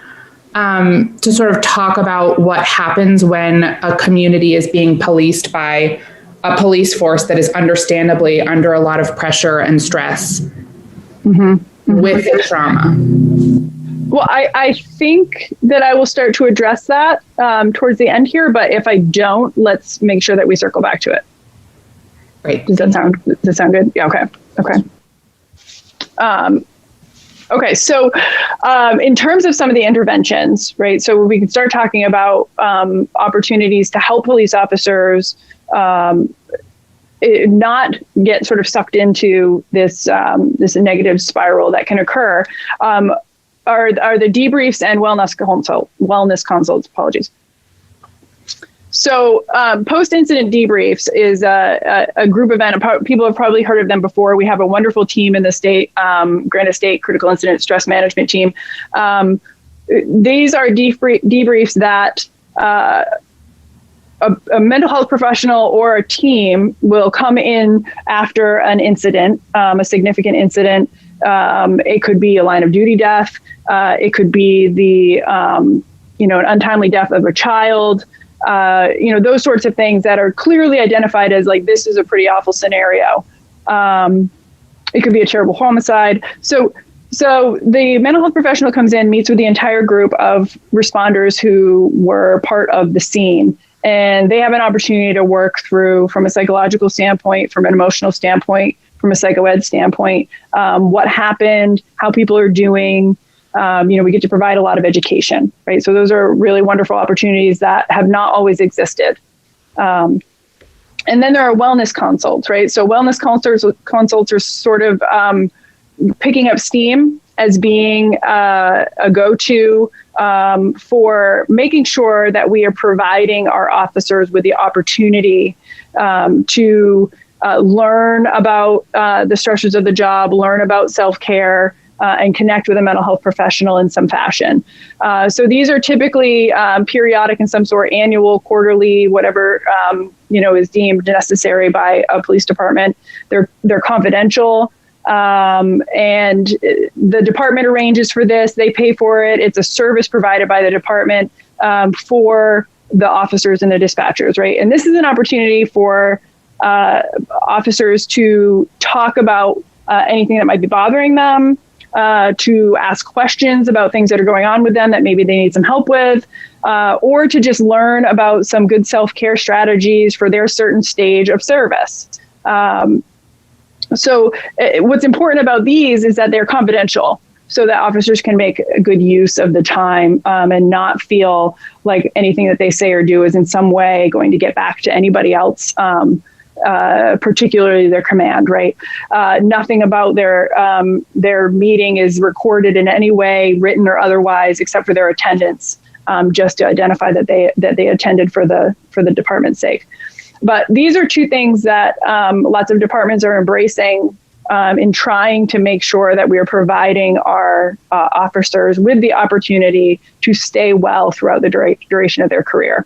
H: to sort of talk about what happens when a community is being policed by a police force that is understandably under a lot of pressure and stress with the trauma?
J: Well, I think that I will start to address that towards the end here, but if I don't, let's make sure that we circle back to it.
H: Great.
J: Does that sound good? Yeah. Okay. Okay. So in terms of some of the interventions, right? So we can start talking about opportunities to help police officers not get sort of sucked into this negative spiral that can occur. Are the debriefs and wellness consults. Apologies. So post-incident debriefs is a group event. People have probably heard of them before. We have a wonderful team in the state, Granite State Critical Incident Stress Management Team. These are debriefs that a mental health professional or a team will come in after an incident, a significant incident. It could be a line of duty death. It could be the, an untimely death of a child, those sorts of things that are clearly identified as like, this is a pretty awful scenario. It could be a terrible homicide. So the mental health professional comes in, meets with the entire group of responders who were part of the scene. And they have an opportunity to work through, from a psychological standpoint, from an emotional standpoint, from a psychoed standpoint, what happened, how people are doing. We get to provide a lot of education, right? So those are really wonderful opportunities that have not always existed. And then there are wellness consults, right? So wellness consults are sort of picking up steam as being a go-to for making sure that we are providing our officers with the opportunity to learn about the stressors of the job, learn about self-care, and connect with a mental health professional in some fashion. So these are typically periodic in some sort, annual, quarterly, whatever is deemed necessary by a police department. They're confidential, and the department arranges for this. They pay for it. It's a service provided by the department for the officers and the dispatchers, right? And this is an opportunity for officers to talk about anything that might be bothering them, to ask questions about things that are going on with them that maybe they need some help with, or to just learn about some good self-care strategies for their certain stage of service. So what's important about these is that they're confidential, so that officers can make a good use of the time and not feel like anything that they say or do is in some way going to get back to anybody else, particularly their command, right? Nothing about their meeting is recorded in any way, written or otherwise, except for their attendance, just to identify that they attended for the department's sake. But these are two things that lots of departments are embracing in trying to make sure that we are providing our officers with the opportunity to stay well throughout the duration of their career.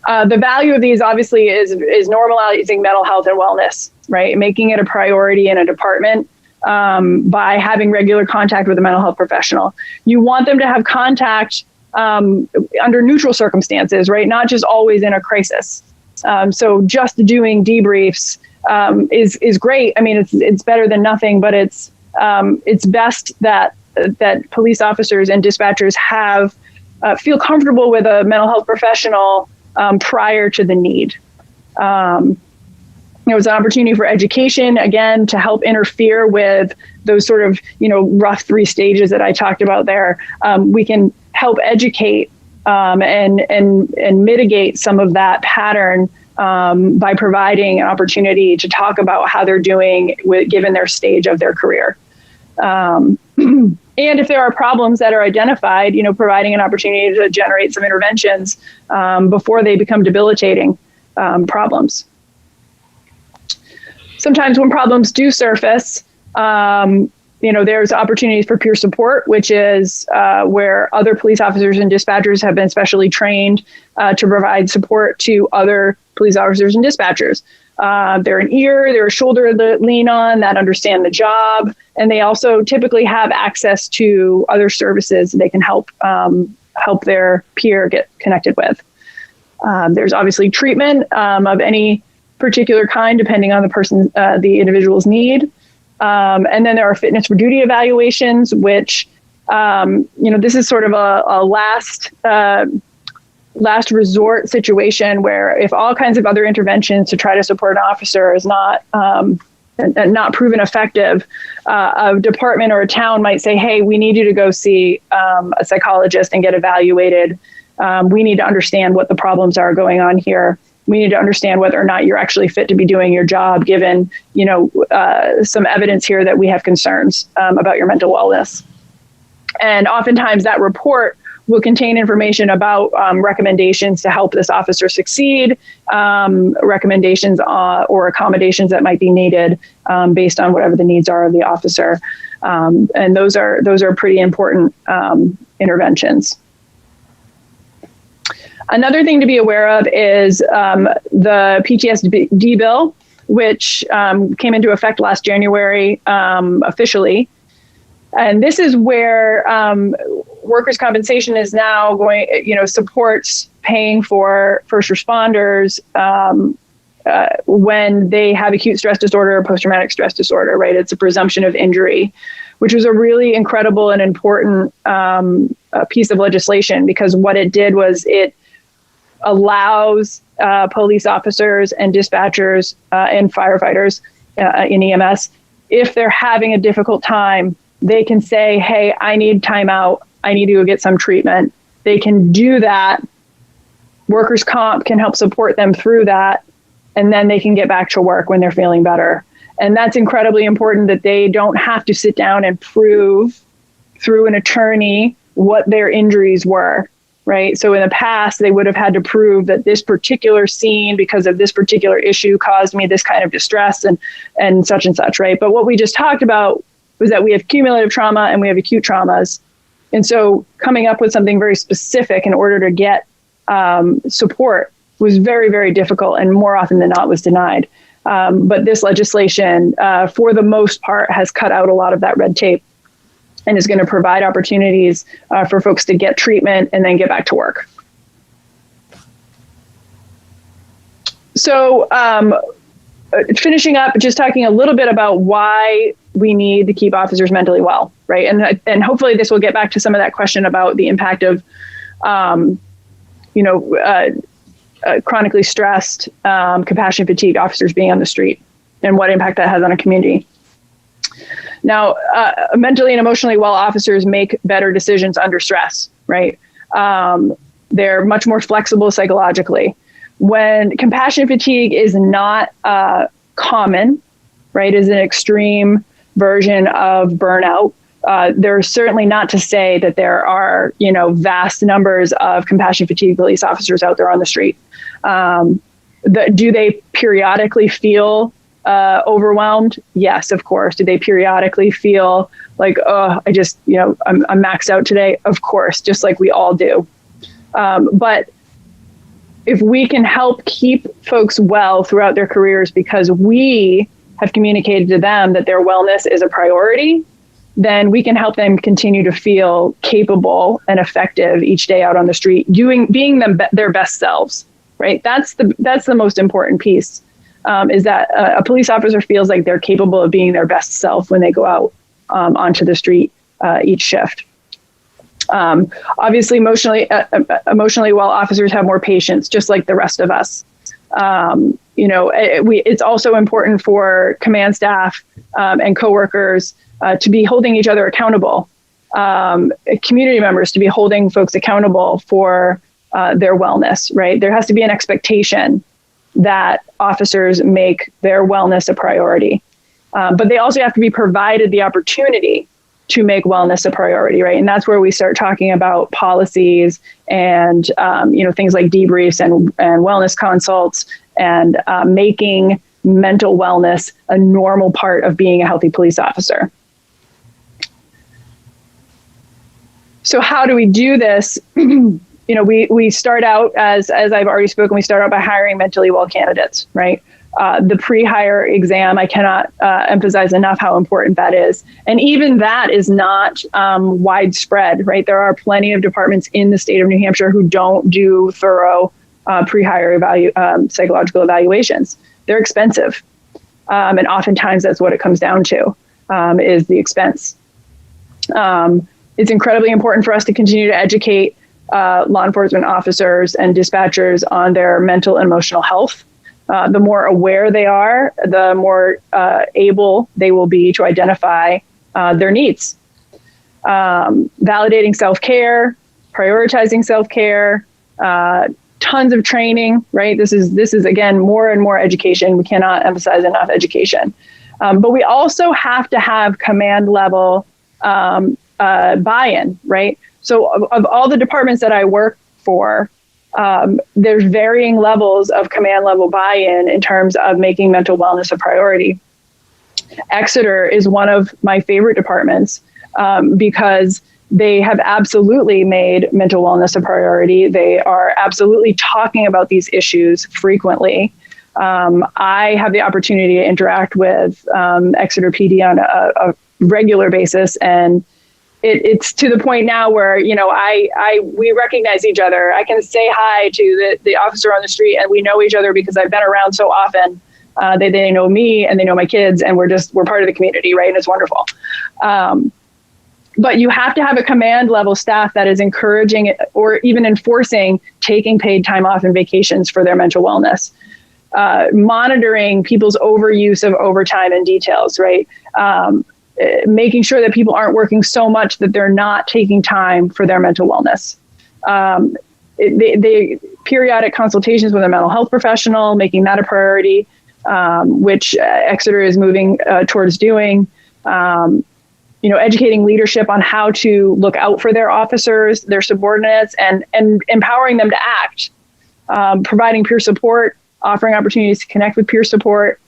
J: The value of these obviously is normalizing mental health and wellness, right? Making it a priority in a department by having regular contact with a mental health professional. You want them to have contact under neutral circumstances, right? Not just always in a crisis. So just doing debriefs is great. I mean, it's better than nothing, but it's best that police officers and dispatchers feel comfortable with a mental health professional prior to the need. It was an opportunity for education, again, to help interfere with those sort of, rough 3 stages that I talked about there. We can help educate and mitigate some of that pattern by providing an opportunity to talk about how they're doing given their stage of their career. And if there are problems that are identified, providing an opportunity to generate some interventions before they become debilitating problems. Sometimes when problems do surface, there's opportunities for peer support, which is where other police officers and dispatchers have been specially trained to provide support to other police officers and dispatchers. They're an ear, they're a shoulder to lean on that understand the job, and they also typically have access to other services they can help their peer get connected with. There's obviously treatment of any particular kind, depending on the individual's need. And then there are fitness for duty evaluations, which, this is sort of a last resort situation where if all kinds of other interventions to try to support an officer is not proven effective, a department or a town might say, hey, we need you to go see a psychologist and get evaluated. We need to understand what the problems are going on here. We need to understand whether or not you're actually fit to be doing your job, given, some evidence here that we have concerns about your mental wellness. And oftentimes that report will contain information about recommendations to help this officer succeed, recommendations or accommodations that might be needed based on whatever the needs are of the officer. And those are pretty important interventions. Another thing to be aware of is the PTSD bill, which came into effect last January officially. And this is where workers' compensation is now going, supports paying for first responders when they have acute stress disorder or post-traumatic stress disorder, right? It's a presumption of injury, which was a really incredible and important piece of legislation, because what it did was it allows police officers and dispatchers and firefighters in EMS, if they're having a difficult time, they can say, hey, I need time out. I need to go get some treatment. They can do that. Workers' comp can help support them through that. And then they can get back to work when they're feeling better. And that's incredibly important, that they don't have to sit down and prove through an attorney what their injuries were, right? So in the past, they would have had to prove that this particular scene, because of this particular issue, caused me this kind of distress and such, right? But what we just talked about was that we have cumulative trauma and we have acute traumas. And so coming up with something very specific in order to get support was very, very difficult, and more often than not was denied. But this legislation, for the most part, has cut out a lot of that red tape and is going to provide opportunities for folks to get treatment and then get back to work. So finishing up, just talking a little bit about why we need to keep officers mentally well, right? And hopefully this will get back to some of that question about the impact of, chronically stressed, compassion fatigue officers being on the street and what impact that has on a community. Now, mentally and emotionally well officers make better decisions under stress, right? They're much more flexible psychologically. When compassion fatigue is not common, right, is an extreme version of burnout, there's certainly not to say that there are, vast numbers of compassion fatigue police officers out there on the street. Do they periodically feel overwhelmed? Yes, of course. Do they periodically feel like, oh, I'm maxed out today? Of course, just like we all do. But if we can help keep folks well throughout their careers because we have communicated to them that their wellness is a priority, then we can help them continue to feel capable and effective each day out on the street, being their best selves, right? That's the most important piece, is that a police officer feels like they're capable of being their best self when they go out onto the street each shift. Obviously, emotionally well officers have more patience, just like the rest of us. It's also important for command staff and coworkers to be holding each other accountable, community members to be holding folks accountable for their wellness, right? There has to be an expectation that officers make their wellness a priority. But they also have to be provided the opportunity to make wellness a priority, right? And that's where we start talking about policies and, things like debriefs and wellness consults and making mental wellness a normal part of being a healthy police officer. So how do we do this? We start out, as I've already spoken, we start out by hiring mentally well candidates, right? The pre-hire exam, I cannot emphasize enough how important that is. And even that is not widespread, right? There are plenty of departments in the state of New Hampshire who don't do thorough pre-hire psychological evaluations. They're expensive. And oftentimes that's what it comes down to, is the expense. It's incredibly important for us to continue to educate law enforcement officers and dispatchers on their mental and emotional health. The more aware they are, the more able they will be to identify their needs. Validating self-care, prioritizing self-care, tons of training, right? This is again, more and more education. We cannot emphasize enough education. But we also have to have command level buy-in, right? So of all the departments that I work for, there's varying levels of command level buy-in in terms of making mental wellness a priority. Exeter is one of my favorite departments because they have absolutely made mental wellness a priority. They are absolutely talking about these issues frequently. I have the opportunity to interact with Exeter PD on a regular basis, and it's to the point now where, we recognize each other. I can say hi to the officer on the street and we know each other because I've been around so often. They know me and they know my kids, and we're part of the community, right? And it's wonderful. But you have to have a command level staff that is encouraging or even enforcing taking paid time off and vacations for their mental wellness. Monitoring people's overuse of overtime and details, right? Making sure that people aren't working so much that they're not taking time for their mental wellness. They periodic consultations with a mental health professional, making that a priority. which Exeter is moving towards doing. Educating leadership on how to look out for their officers, their subordinates, and empowering them to act, providing peer support, offering opportunities to connect with peer support.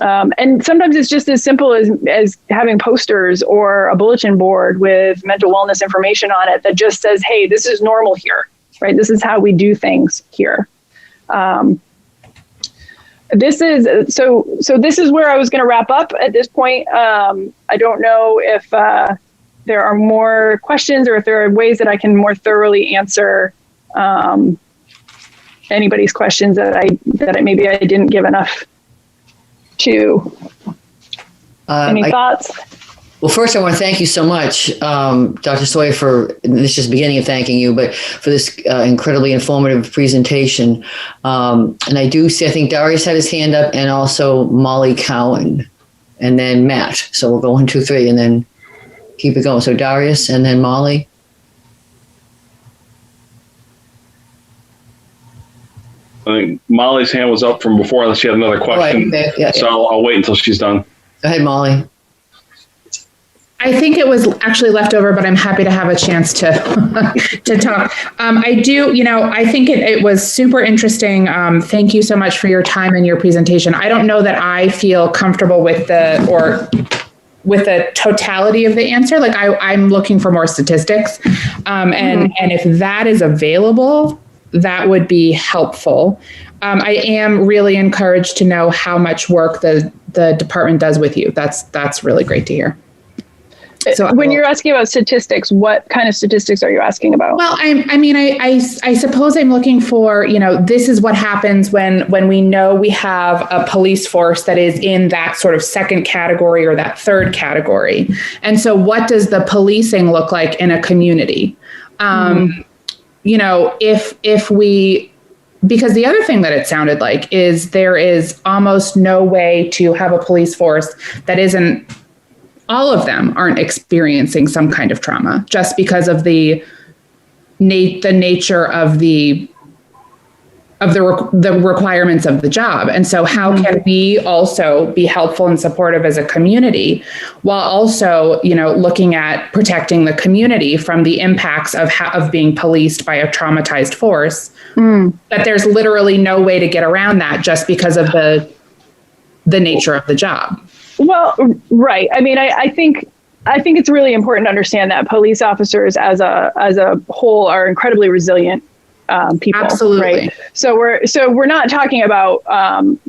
J: And sometimes it's just as simple as having posters or a bulletin board with mental wellness information on it that just says, hey, this is normal here, right? This is how we do things here. This is where I was going to wrap up at this point. I don't know if there are more questions or if there are ways that I can more thoroughly answer anybody's questions that maybe I didn't give enough to. Any thoughts?
A: Well, first, I want to thank you so much, Dr. Sawyer, for this is just the beginning of thanking you, but for this incredibly informative presentation. And I do see, I think Darius had his hand up, and also Molly Cowan, and then Matt. So we'll go 1, 2, 3, and then keep it going. So Darius, and then Molly.
B: I think Molly's hand was up from before, unless she had another question.
A: Right. Yeah.
B: So I'll wait until she's done.
A: Go ahead, Molly.
H: I think it was actually left over, but I'm happy to have a chance to to talk. I think it was super interesting. Thank you so much for your time and your presentation. I don't know that I feel comfortable with the totality of the answer. Like I'm looking for more statistics. And if that is available, that would be helpful. I am really encouraged to know how much work the department does with you. That's really great to hear.
J: So when you're asking about statistics, what kind of statistics are you asking about?
H: Well, I suppose I'm looking for, this is what happens when we know we have a police force that is in that sort of second category or that third category. And so what does the policing look like in a community? Because the other thing that it sounded like is there is almost no way to have a police force that isn't, all of them aren't experiencing some kind of trauma just because of the nature of the requirements of the job. And so how can we also be helpful and supportive as a community while also, looking at protecting the community from the impacts of being policed by a traumatized force, that there's literally no way to get around that just because of the nature of the job.
J: Well, right. I mean, I think it's really important to understand that police officers as a whole are incredibly resilient people.
H: Absolutely.
J: Right. So we're not talking about most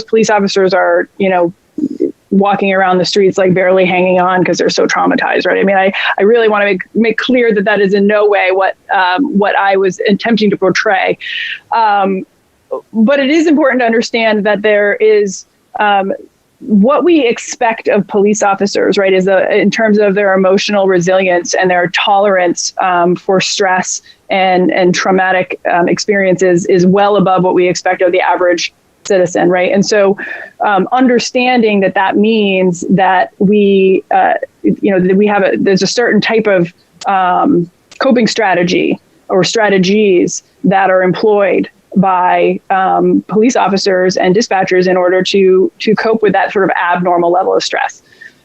J: police officers are walking around the streets like barely hanging on because they're so traumatized, right? I mean, I really want to make clear that is in no way what I was attempting to portray. But it is important to understand that there is what we expect of police officers, right, is in terms of their emotional resilience and their tolerance for stress and traumatic experiences is well above what we expect of the average citizen, right? And so understanding that means that we, there's a certain type of coping strategy or strategies that are employed by police officers and dispatchers in order to cope with that sort of abnormal level of stress.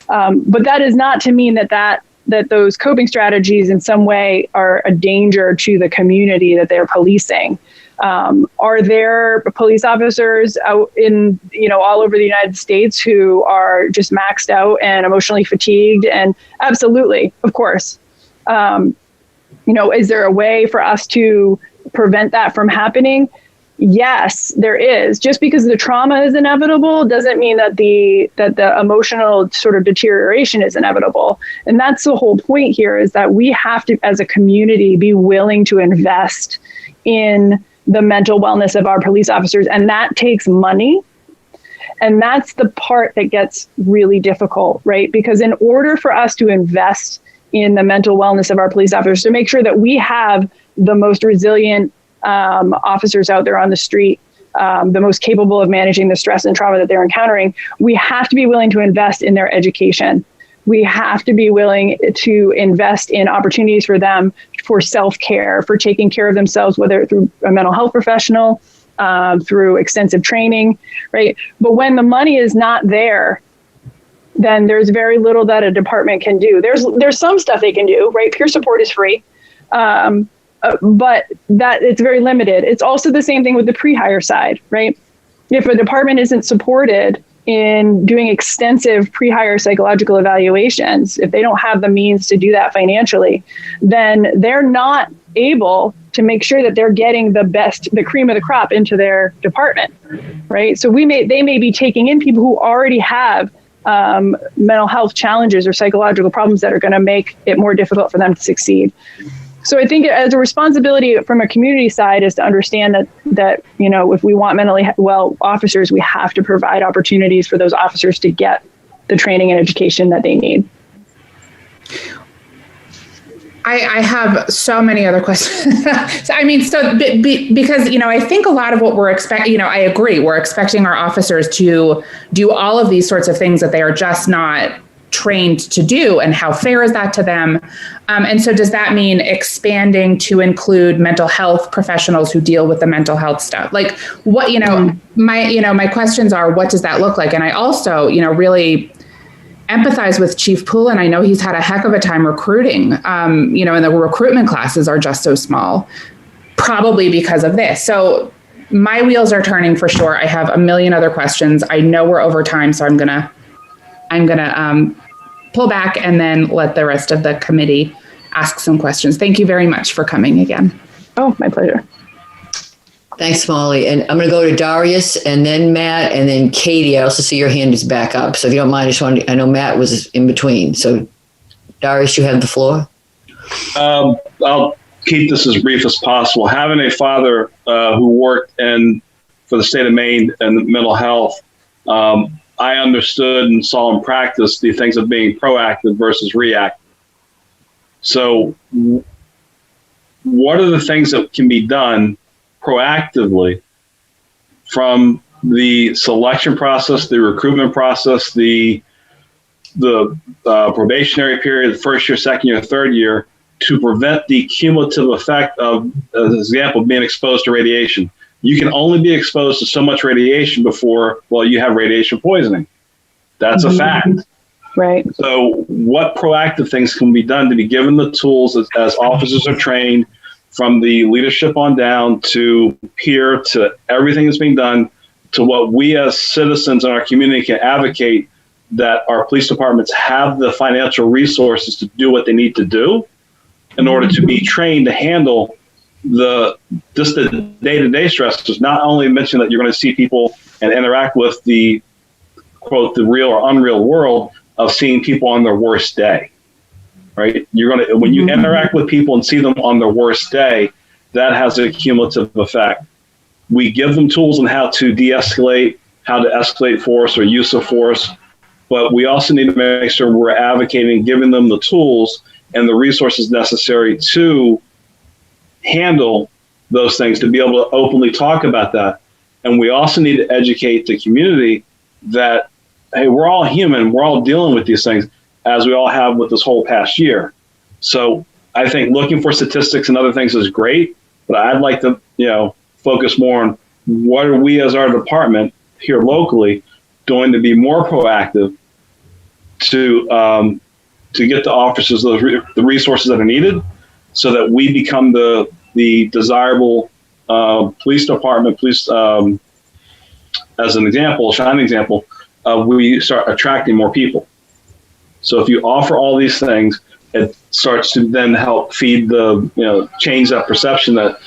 J: But that is not to mean that those coping strategies in some way are a danger to the community that they're policing. Are there police officers out in, all over the United States who are just maxed out and emotionally fatigued? And absolutely, of course. Is there a way for us to prevent that from happening? Yes, there is. Just because the trauma is inevitable doesn't mean that the emotional sort of deterioration is inevitable. And that's the whole point here, is that we have to, as a community, be willing to invest in the mental wellness of our police officers. And that takes money. And that's the part that gets really difficult, right? Because in order for us to invest in the mental wellness of our police officers, to make sure that we have the most resilient officers out there on the street, the most capable of managing the stress and trauma that they're encountering, we have to be willing to invest in their education. We have to be willing to invest in opportunities for them for self-care, for taking care of themselves, whether through a mental health professional through extensive training, right? But when the money is not there, then there's very little that a department can do. There's some stuff they can do, right? Peer support is free, but that it's very limited. It's also the same thing with the pre-hire side, right? If a department isn't supported in doing extensive pre-hire psychological evaluations, if they don't have the means to do that financially, then they're not able to make sure that they're getting the cream of the crop into their department, right? So they may be taking in people who already have mental health challenges or psychological problems that are going to make it more difficult for them to succeed. So I think as a responsibility from a community side is to understand that if we want mentally well officers, we have to provide opportunities for those officers to get the training and education that they need.
H: I have so many other questions. Because, I think a lot of what we're expecting, I agree, we're expecting our officers to do all of these sorts of things that they are just not trained to do. And how fair is that to them? And so does that mean expanding to include mental health professionals who deal with the mental health stuff? Like what, my questions are, what does that look like? And I also, really empathize with Chief Poulin. I know he's had a heck of a time recruiting, and the recruitment classes are just so small, probably because of this. So my wheels are turning for sure. I have a million other questions. I know we're over time, so I'm gonna pull back and then let the rest of the committee ask some questions. Thank you very much for coming again.
J: Oh, my pleasure.
A: Thanks, Molly. And I'm going to go to Darius and then Matt and then Katie. I also see your hand is back up. So if you don't mind, I know Matt was in between. So Darius, you have the floor.
B: I'll keep this as brief as possible. Having a father who worked for the state of Maine and mental health, I understood and saw in practice the things of being proactive versus reactive. So what are the things that can be done proactively from the selection process, the recruitment process, the probationary period, the first year, second year, third year, to prevent the cumulative effect of, as an example, being exposed to radiation? You can only be exposed to so much radiation before, you have radiation poisoning. That's a fact.
J: Right.
B: So what proactive things can be done to be given the tools as officers are trained, from the leadership on down to peer to everything that's being done, to what we as citizens in our community can advocate, that our police departments have the financial resources to do what they need to do in order to be trained to handle the day-to-day stressors. Not only mention that you're going to see people and interact with the, quote, the real or unreal world of seeing people on their worst day. Right? When you interact with people and see them on their worst day, that has a cumulative effect. We give them tools on how to de-escalate, how to escalate force or use of force, but we also need to make sure we're advocating, giving them the tools and the resources necessary to handle those things, to be able to openly talk about that. And we also need to educate the community that, hey, we're all human, we're all dealing with these things, as we all have with this whole past year. So I think looking for statistics and other things is great, but I'd like to, focus more on what are we as our department here locally doing to be more proactive to get the officers the resources that are needed, so that we become the desirable police department, as an example, a shining example, we start attracting more people. So if you offer all these things, it starts to then help feed change that perception that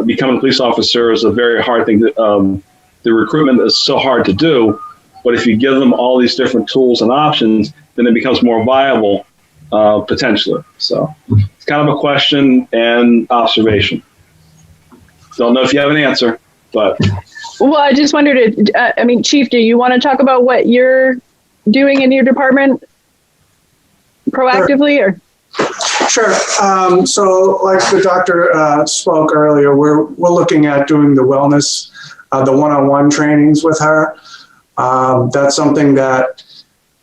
B: becoming a police officer is a very hard thing. The recruitment is so hard to do, but if you give them all these different tools and options, then it becomes more viable potentially. So it's kind of a question and observation. Don't know if you have an answer, but.
J: Well, I just wondered, Chief, do you want to talk about what you're doing in your department proactively?
I: Sure. So like the doctor spoke earlier, we're looking at doing the wellness, the one-on-one trainings with her. That's something that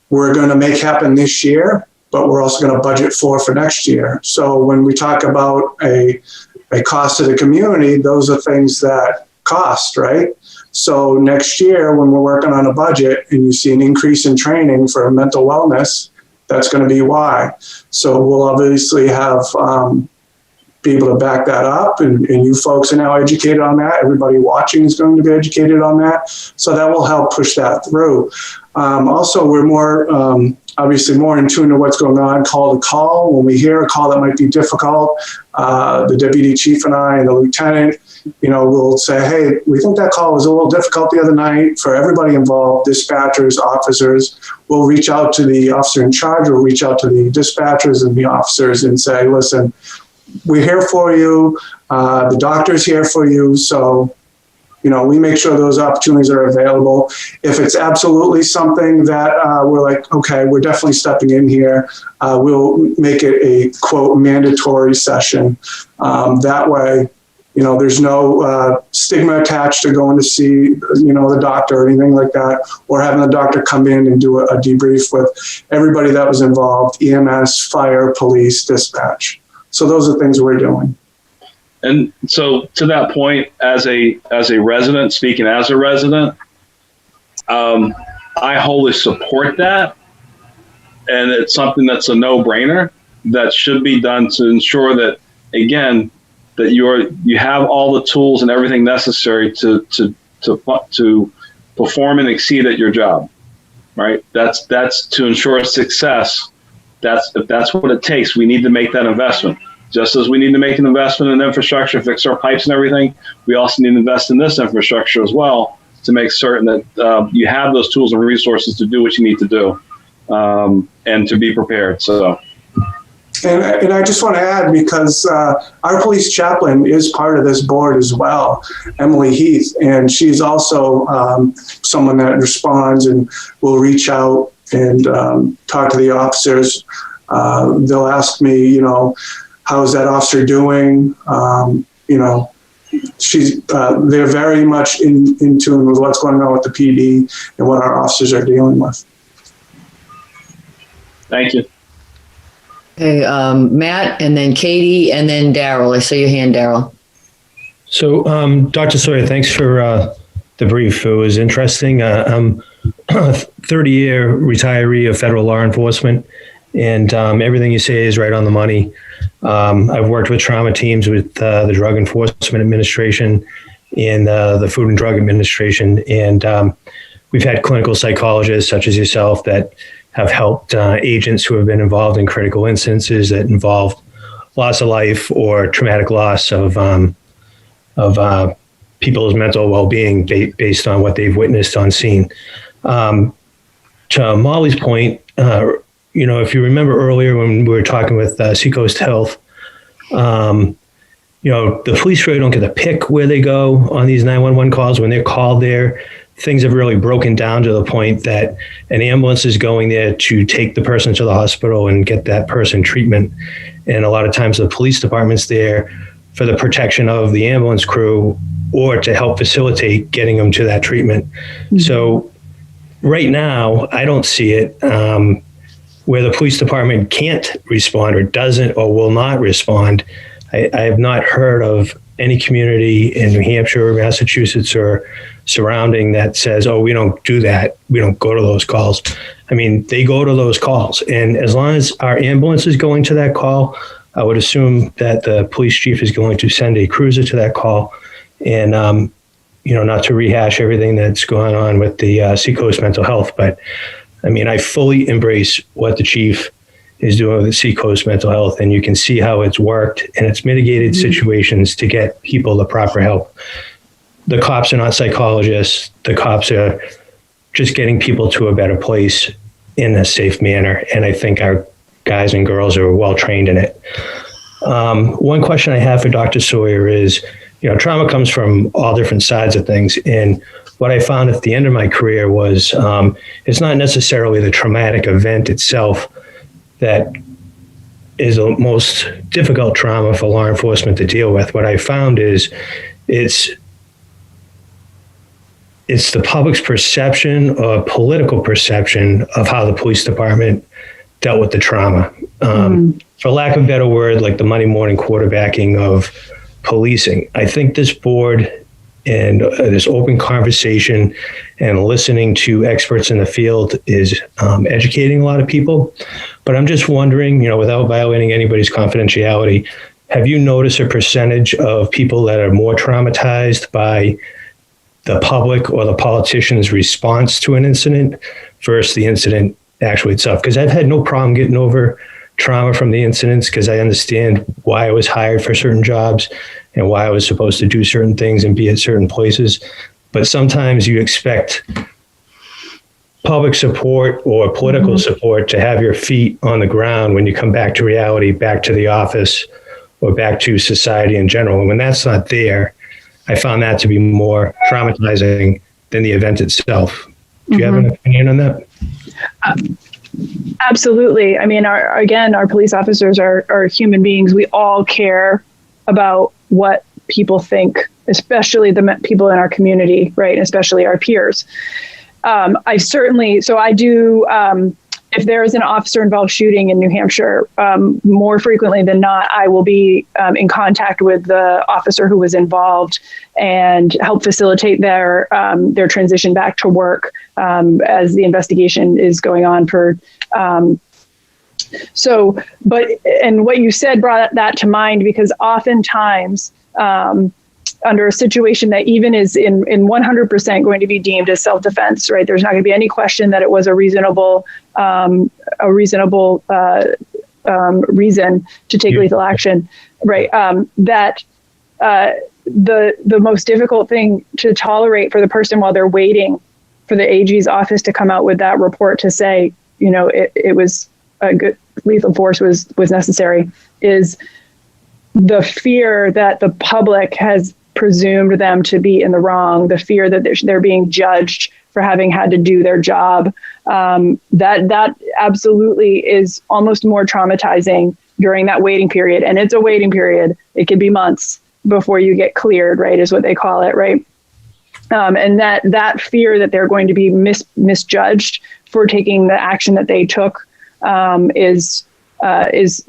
I: we're going to make happen this year, but we're also going to budget for next year. So when we talk about a cost to the community, those are things that cost, right? So next year, when we're working on a budget and you see an increase in training for mental wellness, that's going to be why. So we'll obviously have be able to back that up, and you folks are now educated on that. Everybody watching is going to be educated on that. So that will help push that through. Also, we're more, obviously more in tune to what's going on, call to call. When we hear a call that might be difficult, the deputy chief and I and the lieutenant, we'll say, hey, we think that call was a little difficult the other night for everybody involved, dispatchers, officers. We'll reach out to the officer in charge, we'll reach out to the dispatchers and the officers and say, listen, we're here for you. The doctor's here for you. So, we make sure those opportunities are available. If it's absolutely something that we're like, okay, we're definitely stepping in here, we'll make it a, quote, mandatory session. That way, there's no stigma attached to going to see, the doctor or anything like that, or having the doctor come in and do a debrief with everybody that was involved, EMS, fire, police, dispatch. So those are things we're doing.
B: And so to that point, as a resident, speaking as a resident, I wholly support that. And it's something that's a no-brainer that should be done to ensure that, again, that you have all the tools and everything necessary to perform and exceed at your job, right? That's to ensure success. If that's what it takes, we need to make that investment. Just as we need to make an investment in infrastructure, fix our pipes and everything, we also need to invest in this infrastructure as well to make certain that you have those tools and resources to do what you need to do and to be prepared. So.
I: And I just want to add, because our police chaplain is part of this board as well, Emily Heath, and she's also someone that responds and will reach out and talk to the officers. They'll ask me, how's that officer doing? They're very much in tune with what's going on with the PD and what our officers are dealing with.
B: Thank you.
A: Okay, Matt, and then Katie, and then Daryl. I see your hand, Daryl.
E: So, Dr. Sawyer, thanks for the brief. It was interesting. I'm a 30-year retiree of federal law enforcement, and everything you say is right on the money. I've worked with trauma teams with the Drug Enforcement Administration and the Food and Drug Administration, and we've had clinical psychologists such as yourself that have helped agents who have been involved in critical instances that involve loss of life or traumatic loss of people's mental well-being based on what they've witnessed on scene. To Molly's point, if you remember earlier when we were talking with Seacoast Health, the police really don't get to pick where they go on these 911 calls. When they're called there, things have really broken down to the point that an ambulance is going there to take the person to the hospital and get that person treatment. And a lot of times the police department's there for the protection of the ambulance crew or to help facilitate getting them to that treatment. Mm-hmm. So right now, I don't see it where the police department can't respond or doesn't or will not respond. I have not heard of any community in New Hampshire or Massachusetts or surrounding that says, oh, we don't do that. We don't go to those calls. I mean, they go to those calls. And as long as our ambulance is going to that call, I would assume that the police chief is going to send a cruiser to that call. And, not to rehash everything that's going on with the Seacoast mental health, but I mean, I fully embrace what the chief is doing with the Seacoast mental health, and you can see how it's worked and it's mitigated situations to get people the proper help. The cops are not psychologists. The cops are just getting people to a better place in a safe manner. And I think our guys and girls are well trained in it. One question I have for Dr. Sawyer is, trauma comes from all different sides of things. And what I found at the end of my career was it's not necessarily the traumatic event itself that is the most difficult trauma for law enforcement to deal with. What I found is it's the public's perception or political perception of how the police department dealt with the trauma. For lack of a better word, like the Monday morning quarterbacking of policing. I think this board and this open conversation and listening to experts in the field is educating a lot of people. But I'm just wondering, without violating anybody's confidentiality, have you noticed a percentage of people that are more traumatized by the public or the politicians' response to an incident versus the incident actually itself? Because I've had no problem getting over trauma from the incidents, because I understand why I was hired for certain jobs and why I was supposed to do certain things and be at certain places. But sometimes you expect public support or political support to have your feet on the ground when you come back to reality, back to the office, or back to society in general. And when that's not there, I found that to be more traumatizing than the event itself. Do you have an opinion on that?
J: Absolutely. I mean, our police officers are human beings. We all care about what people think, especially the people in our community, right? And especially our peers. If there is an officer-involved shooting in New Hampshire, more frequently than not, I will be in contact with the officer who was involved and help facilitate their transition back to work as the investigation is going on. And what you said brought that to mind, because oftentimes, under a situation that even is in 100% going to be deemed as self-defense, right? There's not going to be any question that it was a reasonable reason to take lethal action, right? The most difficult thing to tolerate for the person while they're waiting for the AG's office to come out with that report to say, it was a good lethal force was necessary, is the fear that the public has presumed them to be in the wrong, the fear that they're being judged for having had to do their job. That absolutely is almost more traumatizing during that waiting period. And it's a waiting period. It could be months before you get cleared, right, is what they call it, right? And that fear that they're going to be misjudged for taking the action that they took is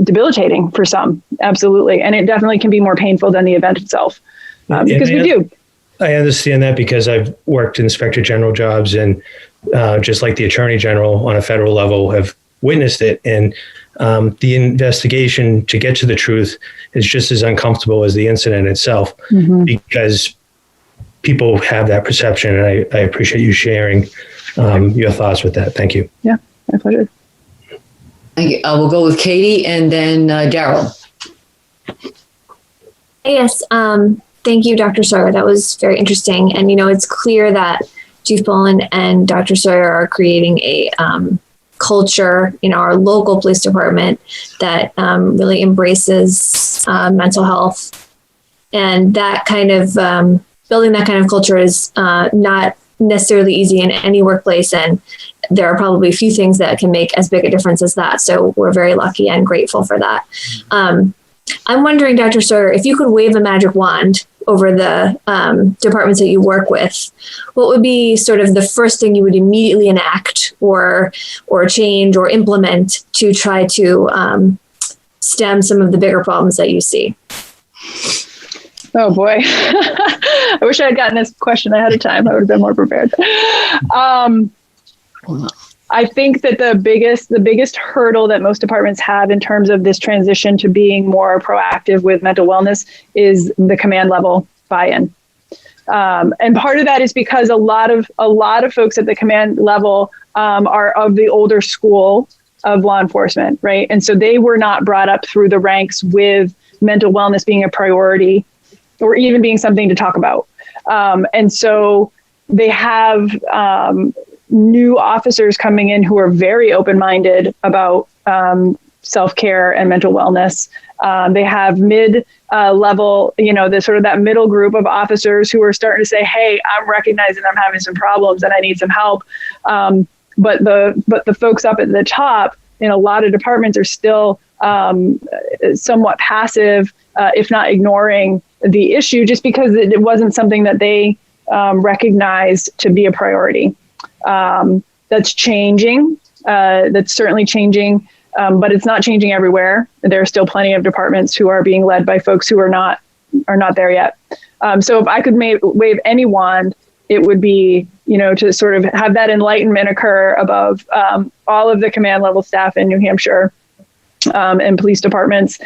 J: debilitating for some, absolutely. And it definitely can be more painful than the event itself. Because we do.
E: I understand that, because I've worked inspector general jobs, and just like the attorney general on a federal level have witnessed it. And the investigation to get to the truth is just as uncomfortable as the incident itself, because people have that perception. And I appreciate you sharing your thoughts with that. Thank you.
J: Yeah, my pleasure.
A: Thank you. We'll go with Katie and then Daryl.
F: Yes. Thank you, Dr. Sawyer. That was very interesting. And, it's clear that Chief Boland and Dr. Sawyer are creating a culture in our local police department that really embraces mental health. And that kind of building that kind of culture is not necessarily easy in any workplace. And there are probably a few things that can make as big a difference as that. So we're very lucky and grateful for that. I'm wondering, Dr. Sawyer, if you could wave a magic wand over the departments that you work with, what would be sort of the first thing you would immediately enact or change or implement to try to stem some of the bigger problems that you see?
J: Oh boy. I wish I had gotten this question ahead of time. I would have been more prepared. I think that the biggest hurdle that most departments have in terms of this transition to being more proactive with mental wellness is the command level buy-in. And part of that is because a lot of folks at the command level are of the older school of law enforcement, right? And so they were not brought up through the ranks with mental wellness being a priority or even being something to talk about. And so they have new officers coming in who are very open-minded about self-care and mental wellness. They have mid-level, the sort of that middle group of officers who are starting to say, hey, I'm recognizing I'm having some problems and I need some help. But the folks up at the top in a lot of departments are still somewhat passive, if not ignoring the issue, just because it wasn't something that they recognized to be a priority. That's changing. That's certainly changing, but it's not changing everywhere. There are still plenty of departments who are being led by folks who are not are not there yet. So if I could wave any wand, it would be, to sort of have that enlightenment occur above all of the command level staff in New Hampshire and police departments,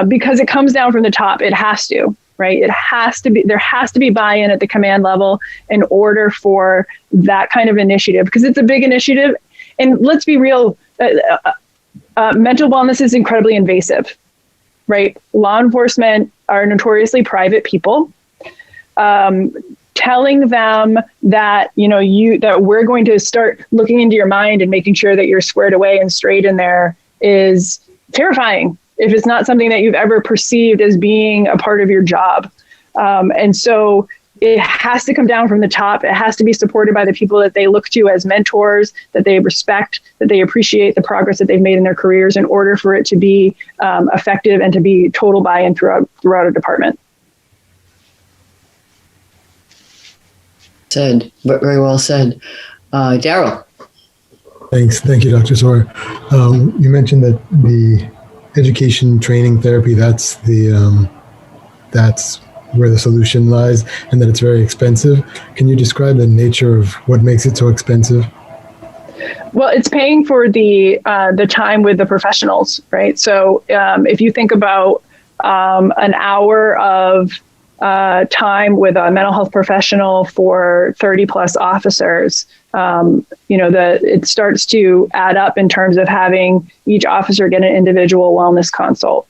J: because it comes down from the top. It has to, right? There has to be buy-in at the command level in order for that kind of initiative, because it's a big initiative. And let's be real, mental wellness is incredibly invasive, right? Law enforcement are notoriously private people. Telling them that, that we're going to start looking into your mind and making sure that you're squared away and straight in there is terrifying if it's not something that you've ever perceived as being a part of your job. And so it has to come down from the top. It has to be supported by the people that they look to as mentors, that they respect, that they appreciate the progress that they've made in their careers in order for it to be effective and to be total buy-in throughout a department.
A: Said, but very well said. Daryl.
N: Thanks. Thank you, Dr. Sawyer. You mentioned that the education, training, therapy, that's where the solution lies, and that it's very expensive. Can you describe the nature of what makes it so expensive?
J: Well, it's paying for the time with the professionals, right? So if you think about an hour of time with a mental health professional for 30 plus officers, it starts to add up in terms of having each officer get an individual wellness consult.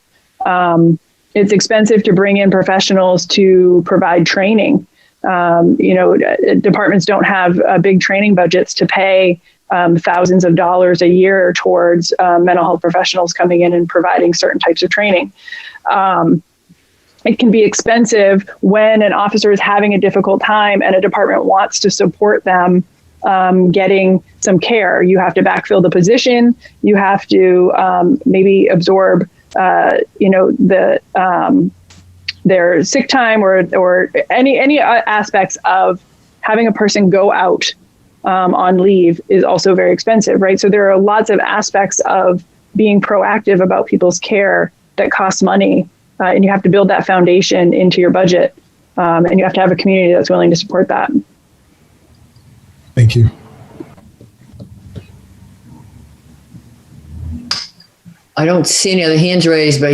J: It's expensive to bring in professionals to provide training. Departments don't have big training budgets to pay thousands of dollars a year towards mental health professionals coming in and providing certain types of training. It can be expensive when an officer is having a difficult time and a department wants to support them getting some care. You have to backfill the position. You have to maybe absorb, their sick time or any aspects of having a person go out on leave is also very expensive, right? So there are lots of aspects of being proactive about people's care that costs money. And you have to build that foundation into your budget. And you have to have a community that's willing to support that.
N: Thank you.
A: I don't see any other hands raised, but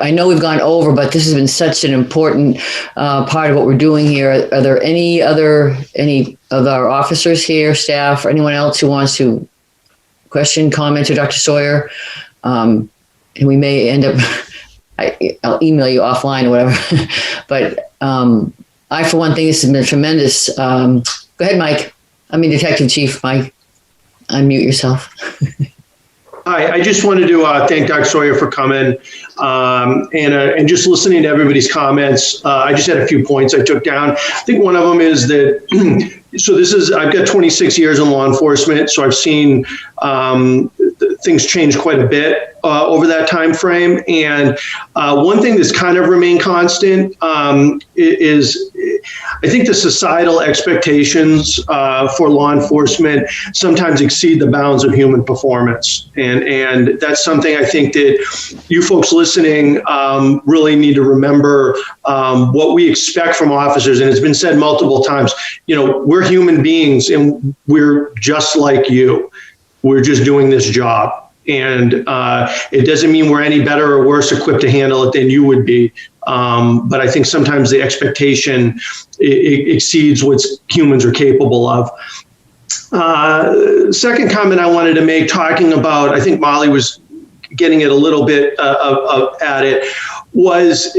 A: I know we've gone over, but this has been such an important part of what we're doing here. Are there any of our officers here, staff, or anyone else who wants to question, comment to Dr. Sawyer? And we may end up... I'll email you offline or whatever. But I, for one thing, this has been tremendous. Go ahead, Mike. Detective Chief Mike. Unmute yourself.
O: Hi, I just wanted to thank Dr. Sawyer for coming and just listening to everybody's comments. I just had a few points I took down. I think one of them is that, I've got 26 years in law enforcement, so I've seen things change quite a bit over that time frame. And one thing that's kind of remained constant is I think the societal expectations for law enforcement sometimes exceed the bounds of human performance. And that's something I think that you folks listening really need to remember what we expect from officers. And it's been said multiple times, we're human beings and we're just like you. We're just doing this job. And it doesn't mean we're any better or worse equipped to handle it than you would be. But I think sometimes the expectation exceeds what humans are capable of. Second comment I wanted to make, talking about, I think Molly was getting it a little bit at it, was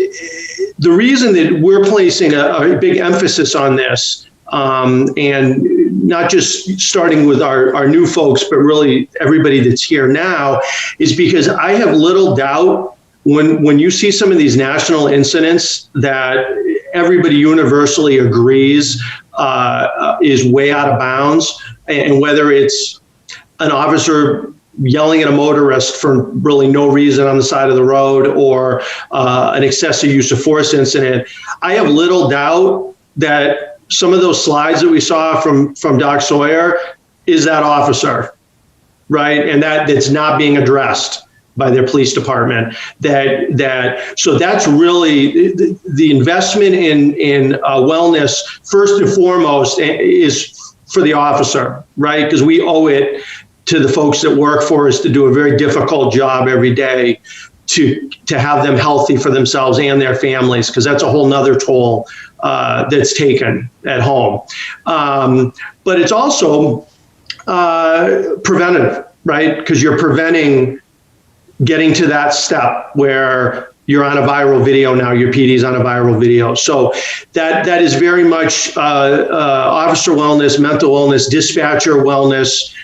O: the reason that we're placing a big emphasis on this, and not just starting with our new folks, but really everybody that's here now, is because I have little doubt when you see some of these national incidents that everybody universally agrees is way out of bounds, and whether it's an officer yelling at a motorist for really no reason on the side of the road or an excessive use of force incident, I have little doubt that some of those slides that we saw from Doc Sawyer is that officer, right? And that's not being addressed. by their police department. So that's really the investment in wellness, first and foremost, is for the officer, right? Because we owe it to the folks that work for us to do a very difficult job every day to have them healthy for themselves and their families, because that's a whole nother toll that's taken at home. But it's also preventative, right? Because you're preventing getting to that step where you're on a viral video now, your PD's on a viral video. So that is very much officer wellness, mental wellness, dispatcher wellness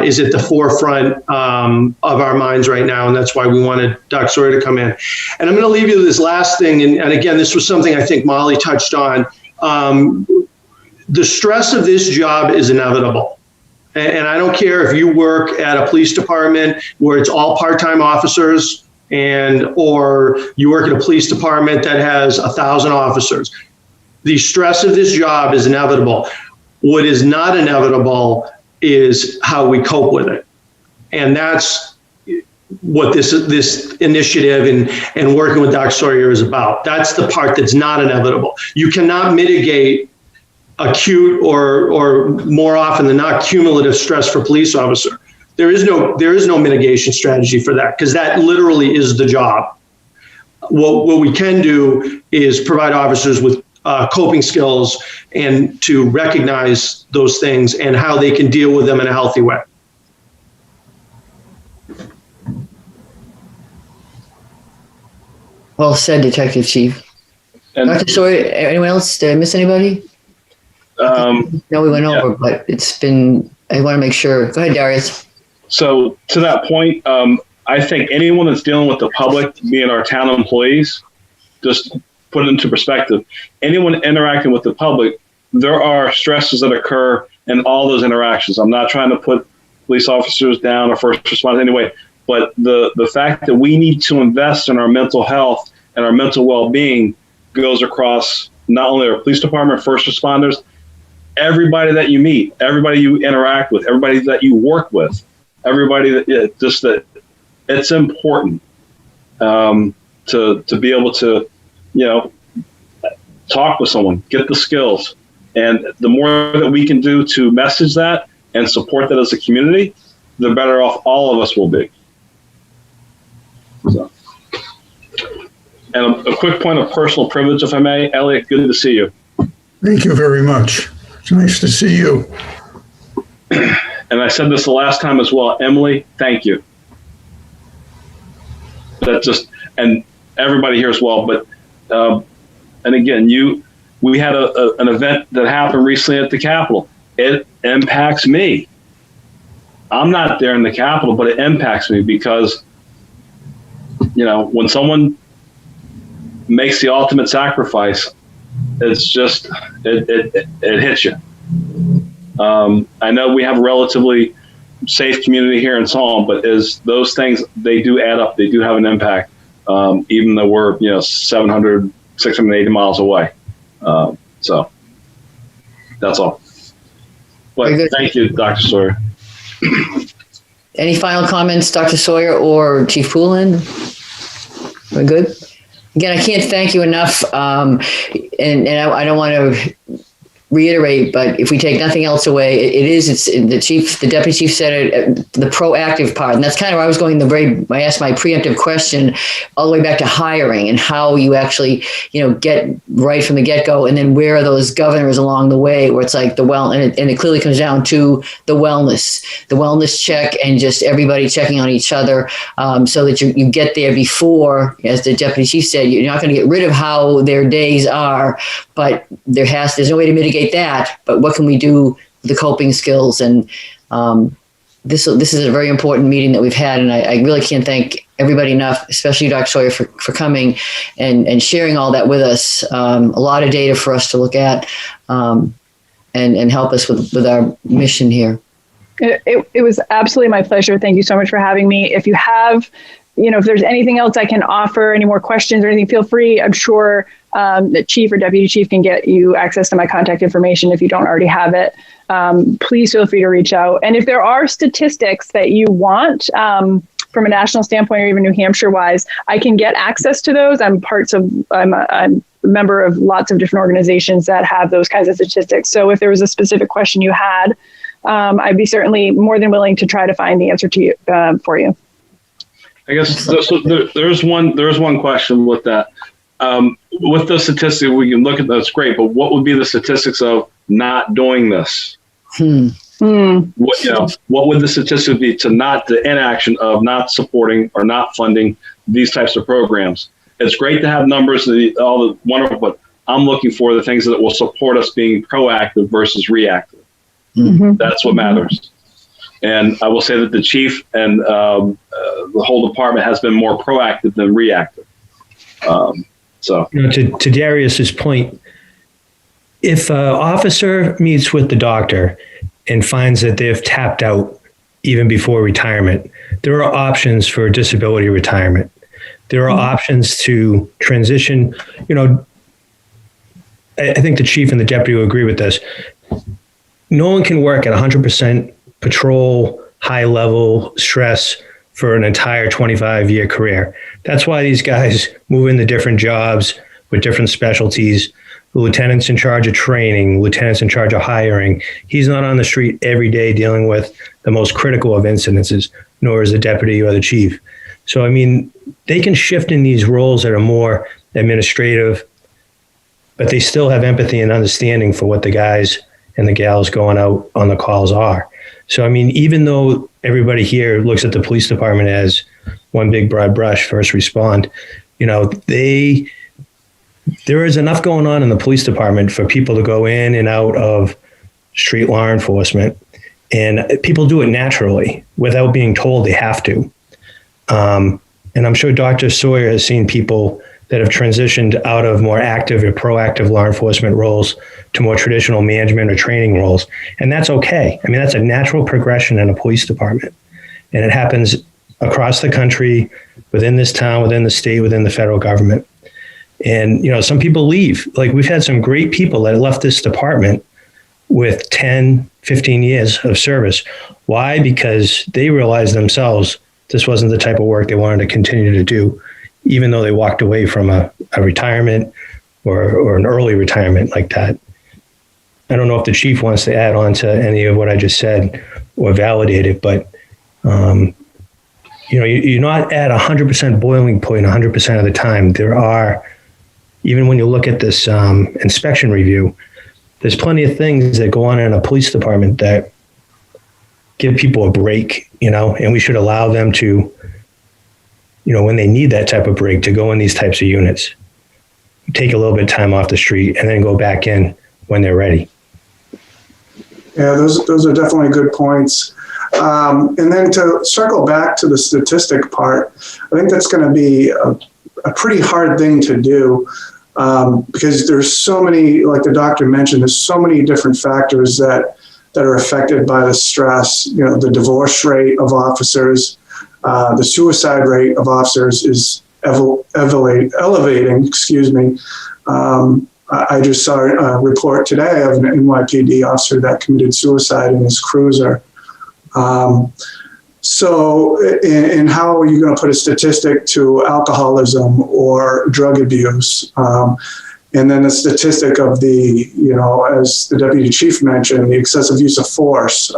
O: is at the forefront of our minds right now. And that's why we wanted Dr. Sawyer to come in. And I'm going to leave you with this last thing. And again, this was something I think Molly touched on. The stress of this job is inevitable. And I don't care if you work at a police department where it's all part-time officers, or you work at a police department that has 1,000 officers. The stress of this job is inevitable. What is not inevitable is how we cope with it. And that's what this initiative and working with Dr. Sawyer is about. That's the part that's not inevitable. You cannot mitigate acute or more often than not cumulative stress for police officer. There is no mitigation strategy for that, because that literally is the job. What we can do is provide officers with coping skills and to recognize those things and how they can deal with them in a healthy way.
A: Well said, Detective Chief.
B: And
A: Dr. Sawyer, anyone else? Did I miss anybody? No, we went over, but I want to make sure. Go ahead, Darius.
B: So to that point, I think anyone that's dealing with the public, being our town employees, just put it into perspective. Anyone interacting with the public, there are stresses that occur in all those interactions. I'm not trying to put police officers down or first responders anyway, but the fact that we need to invest in our mental health and our mental well-being goes across not only our police department, first responders, everybody that you meet, everybody you interact with, everybody that you work with. Everybody that it's important to be able to, talk with someone, get the skills, and the more that we can do to message that and support that as a community, the better off all of us will be. So. And a quick point of personal privilege, if I may, Elliot, good to see you.
C: Thank you very much. It's nice to see you.
B: And I said this the last time as well, Emily, thank you. And everybody here as well, but, and again, we had an event that happened recently at the Capitol. It impacts me. I'm not there in the Capitol, but it impacts me because, when someone makes the ultimate sacrifice, it's just, it hits you. I know we have a relatively safe community here in Salem, but those things, they do add up. They do have an impact, even though we're 700, 680 miles away. So that's all. But thank you, Dr. Sawyer.
A: Any final comments, Dr. Sawyer or Chief Poulin? We're good. Again, I can't thank you enough, and I don't want to reiterate, but if we take nothing else away, it's the deputy chief said it, the proactive part, and that's kind of where I was going. I asked my preemptive question all the way back to hiring and how you actually, get right from the get-go, and then where are those governors along the way where it's like and it clearly comes down to the wellness check, and just everybody checking on each other, so that you get there before, as the deputy chief said, you're not going to get rid of how their days are, but there's no way to mitigate that, but what can we do with the coping skills? And this is a very important meeting that we've had, and I really can't thank everybody enough, especially Dr. Sawyer for coming and sharing all that with us. A lot of data for us to look at, and help us with our mission here.
J: It was absolutely my pleasure. Thank you so much for having me. If you have, if there's anything else I can offer, any more questions or anything, feel free. I'm sure the chief or deputy chief can get you access to my contact information if you don't already have it. Please feel free to reach out. And if there are statistics that you want from a national standpoint or even New Hampshire wise, I can get access to those. I'm a member of lots of different organizations that have those kinds of statistics. So if there was a specific question you had, I'd be certainly more than willing to try to find the answer to you for you.
B: I guess there's one question with that. With the statistics, we can look at that's great, but what would be the statistics of not doing this? What would the statistics be to not the inaction of not supporting or not funding these types of programs? It's great to have numbers, all the wonderful, but I'm looking for the things that will support us being proactive versus reactive. That's what matters. And I will say that the chief and the whole department has been more proactive than reactive.
E: To Darius's point, if an officer meets with the doctor and finds that they've tapped out even before retirement, there are options for disability retirement. There are options to transition. I think the chief and the deputy will agree with this. No one can work at 100% patrol, high level stress for an entire 25-year career. That's why these guys move into different jobs with different specialties. The lieutenant's in charge of training, lieutenant's in charge of hiring. He's not on the street every day dealing with the most critical of incidences, nor is the deputy or the chief. So, I mean, they can shift in these roles that are more administrative, but they still have empathy and understanding for what the guys and the gals going out on the calls are. So, I mean, even though everybody here looks at the police department as one big broad brush, first respond, there is enough going on in the police department for people to go in and out of street law enforcement. And people do it naturally without being told they have to. And I'm sure Dr. Sawyer has seen people that have transitioned out of more active or proactive law enforcement roles to more traditional management or training roles. And that's okay. I mean, that's a natural progression in a police department. And it happens across the country, within this town, within the state, within the federal government. And, some people leave. Like, we've had some great people that left this department with 10, 15 years of service. Why? Because they realized themselves this wasn't the type of work they wanted to continue to do, even though they walked away from a retirement or an early retirement like that. I don't know if the chief wants to add on to any of what I just said or validate it, but you're not at 100% boiling point 100% of the time. There are, even when you look at this inspection review, there's plenty of things that go on in a police department that give people a break, and we should allow them to, when they need that type of break, to go in these types of units, take a little bit of time off the street, and then go back in when they're ready.
I: Yeah, those are definitely good points. And then to circle back to the statistic part, I think that's going to be a pretty hard thing to do because there's so many, like the doctor mentioned, there's so many different factors that are affected by the stress. The divorce rate of officers, the suicide rate of officers is elevating. I just saw a report today of an NYPD officer that committed suicide in his cruiser. So how are you going to put a statistic to alcoholism or drug abuse? And then the statistic of as the deputy chief mentioned, the excessive use of force,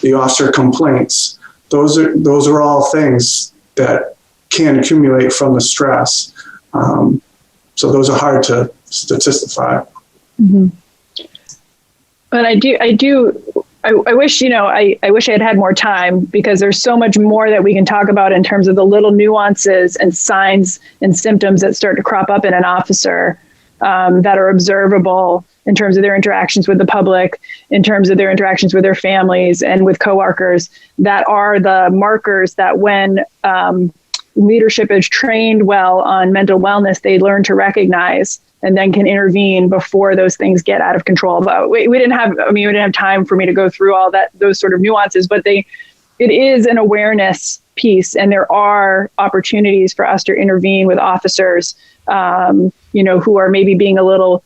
I: the officer complaints. Those are all things that can accumulate from the stress. So those are hard to statistify.
J: Mm-hmm. But I wish, I wish I had more time, because there's so much more that we can talk about in terms of the little nuances and signs and symptoms that start to crop up in an officer that are observable in terms of their interactions with the public, in terms of their interactions with their families and with coworkers, that are the markers that when leadership is trained well on mental wellness, they learn to recognize and then can intervene before those things get out of control. But we didn't have time for me to go through all those sort of nuances, but it is an awareness piece, and there are opportunities for us to intervene with officers, who are maybe being a little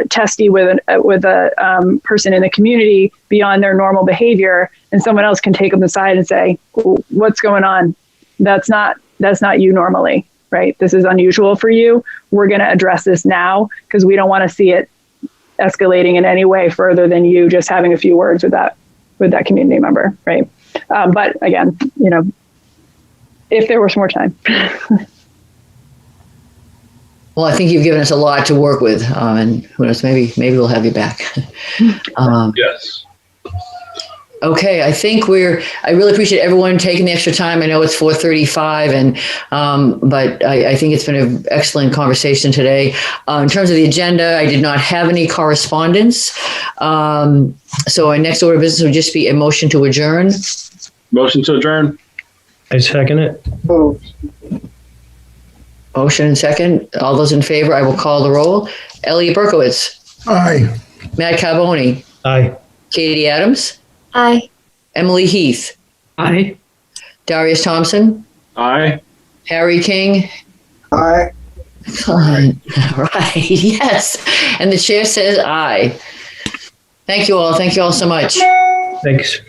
J: testy with a person in the community beyond their normal behavior, and someone else can take them aside and say, "What's going on? that's not you normally, right? This is unusual for you. We're going to address this now because we don't want to see it escalating in any way further than you just having a few words with that community member, right? But again, if there was more time.
A: Well, I think you've given us a lot to work with, and who knows, maybe we'll have you back.
B: Yes.
A: Okay, I think I really appreciate everyone taking the extra time. I know it's 4:35, but I think it's been an excellent conversation today. In terms of the agenda, I did not have any correspondence. So our next order of business would just be a motion to adjourn.
B: Motion to adjourn.
E: I second it.
K: Oh,
A: Motion and second. All those in favor, I will call the roll. Elliot Berkowitz.
C: Aye.
A: Matt Carboni.
E: Aye.
A: Katie Adams.
F: Aye.
A: Emily Heath.
G: Aye.
A: Darius Thompson.
B: Aye.
A: Harry King.
K: aye.
A: Excellent. All right. Yes. And the chair says aye. Thank you all. Thank you all so much.
E: Thanks.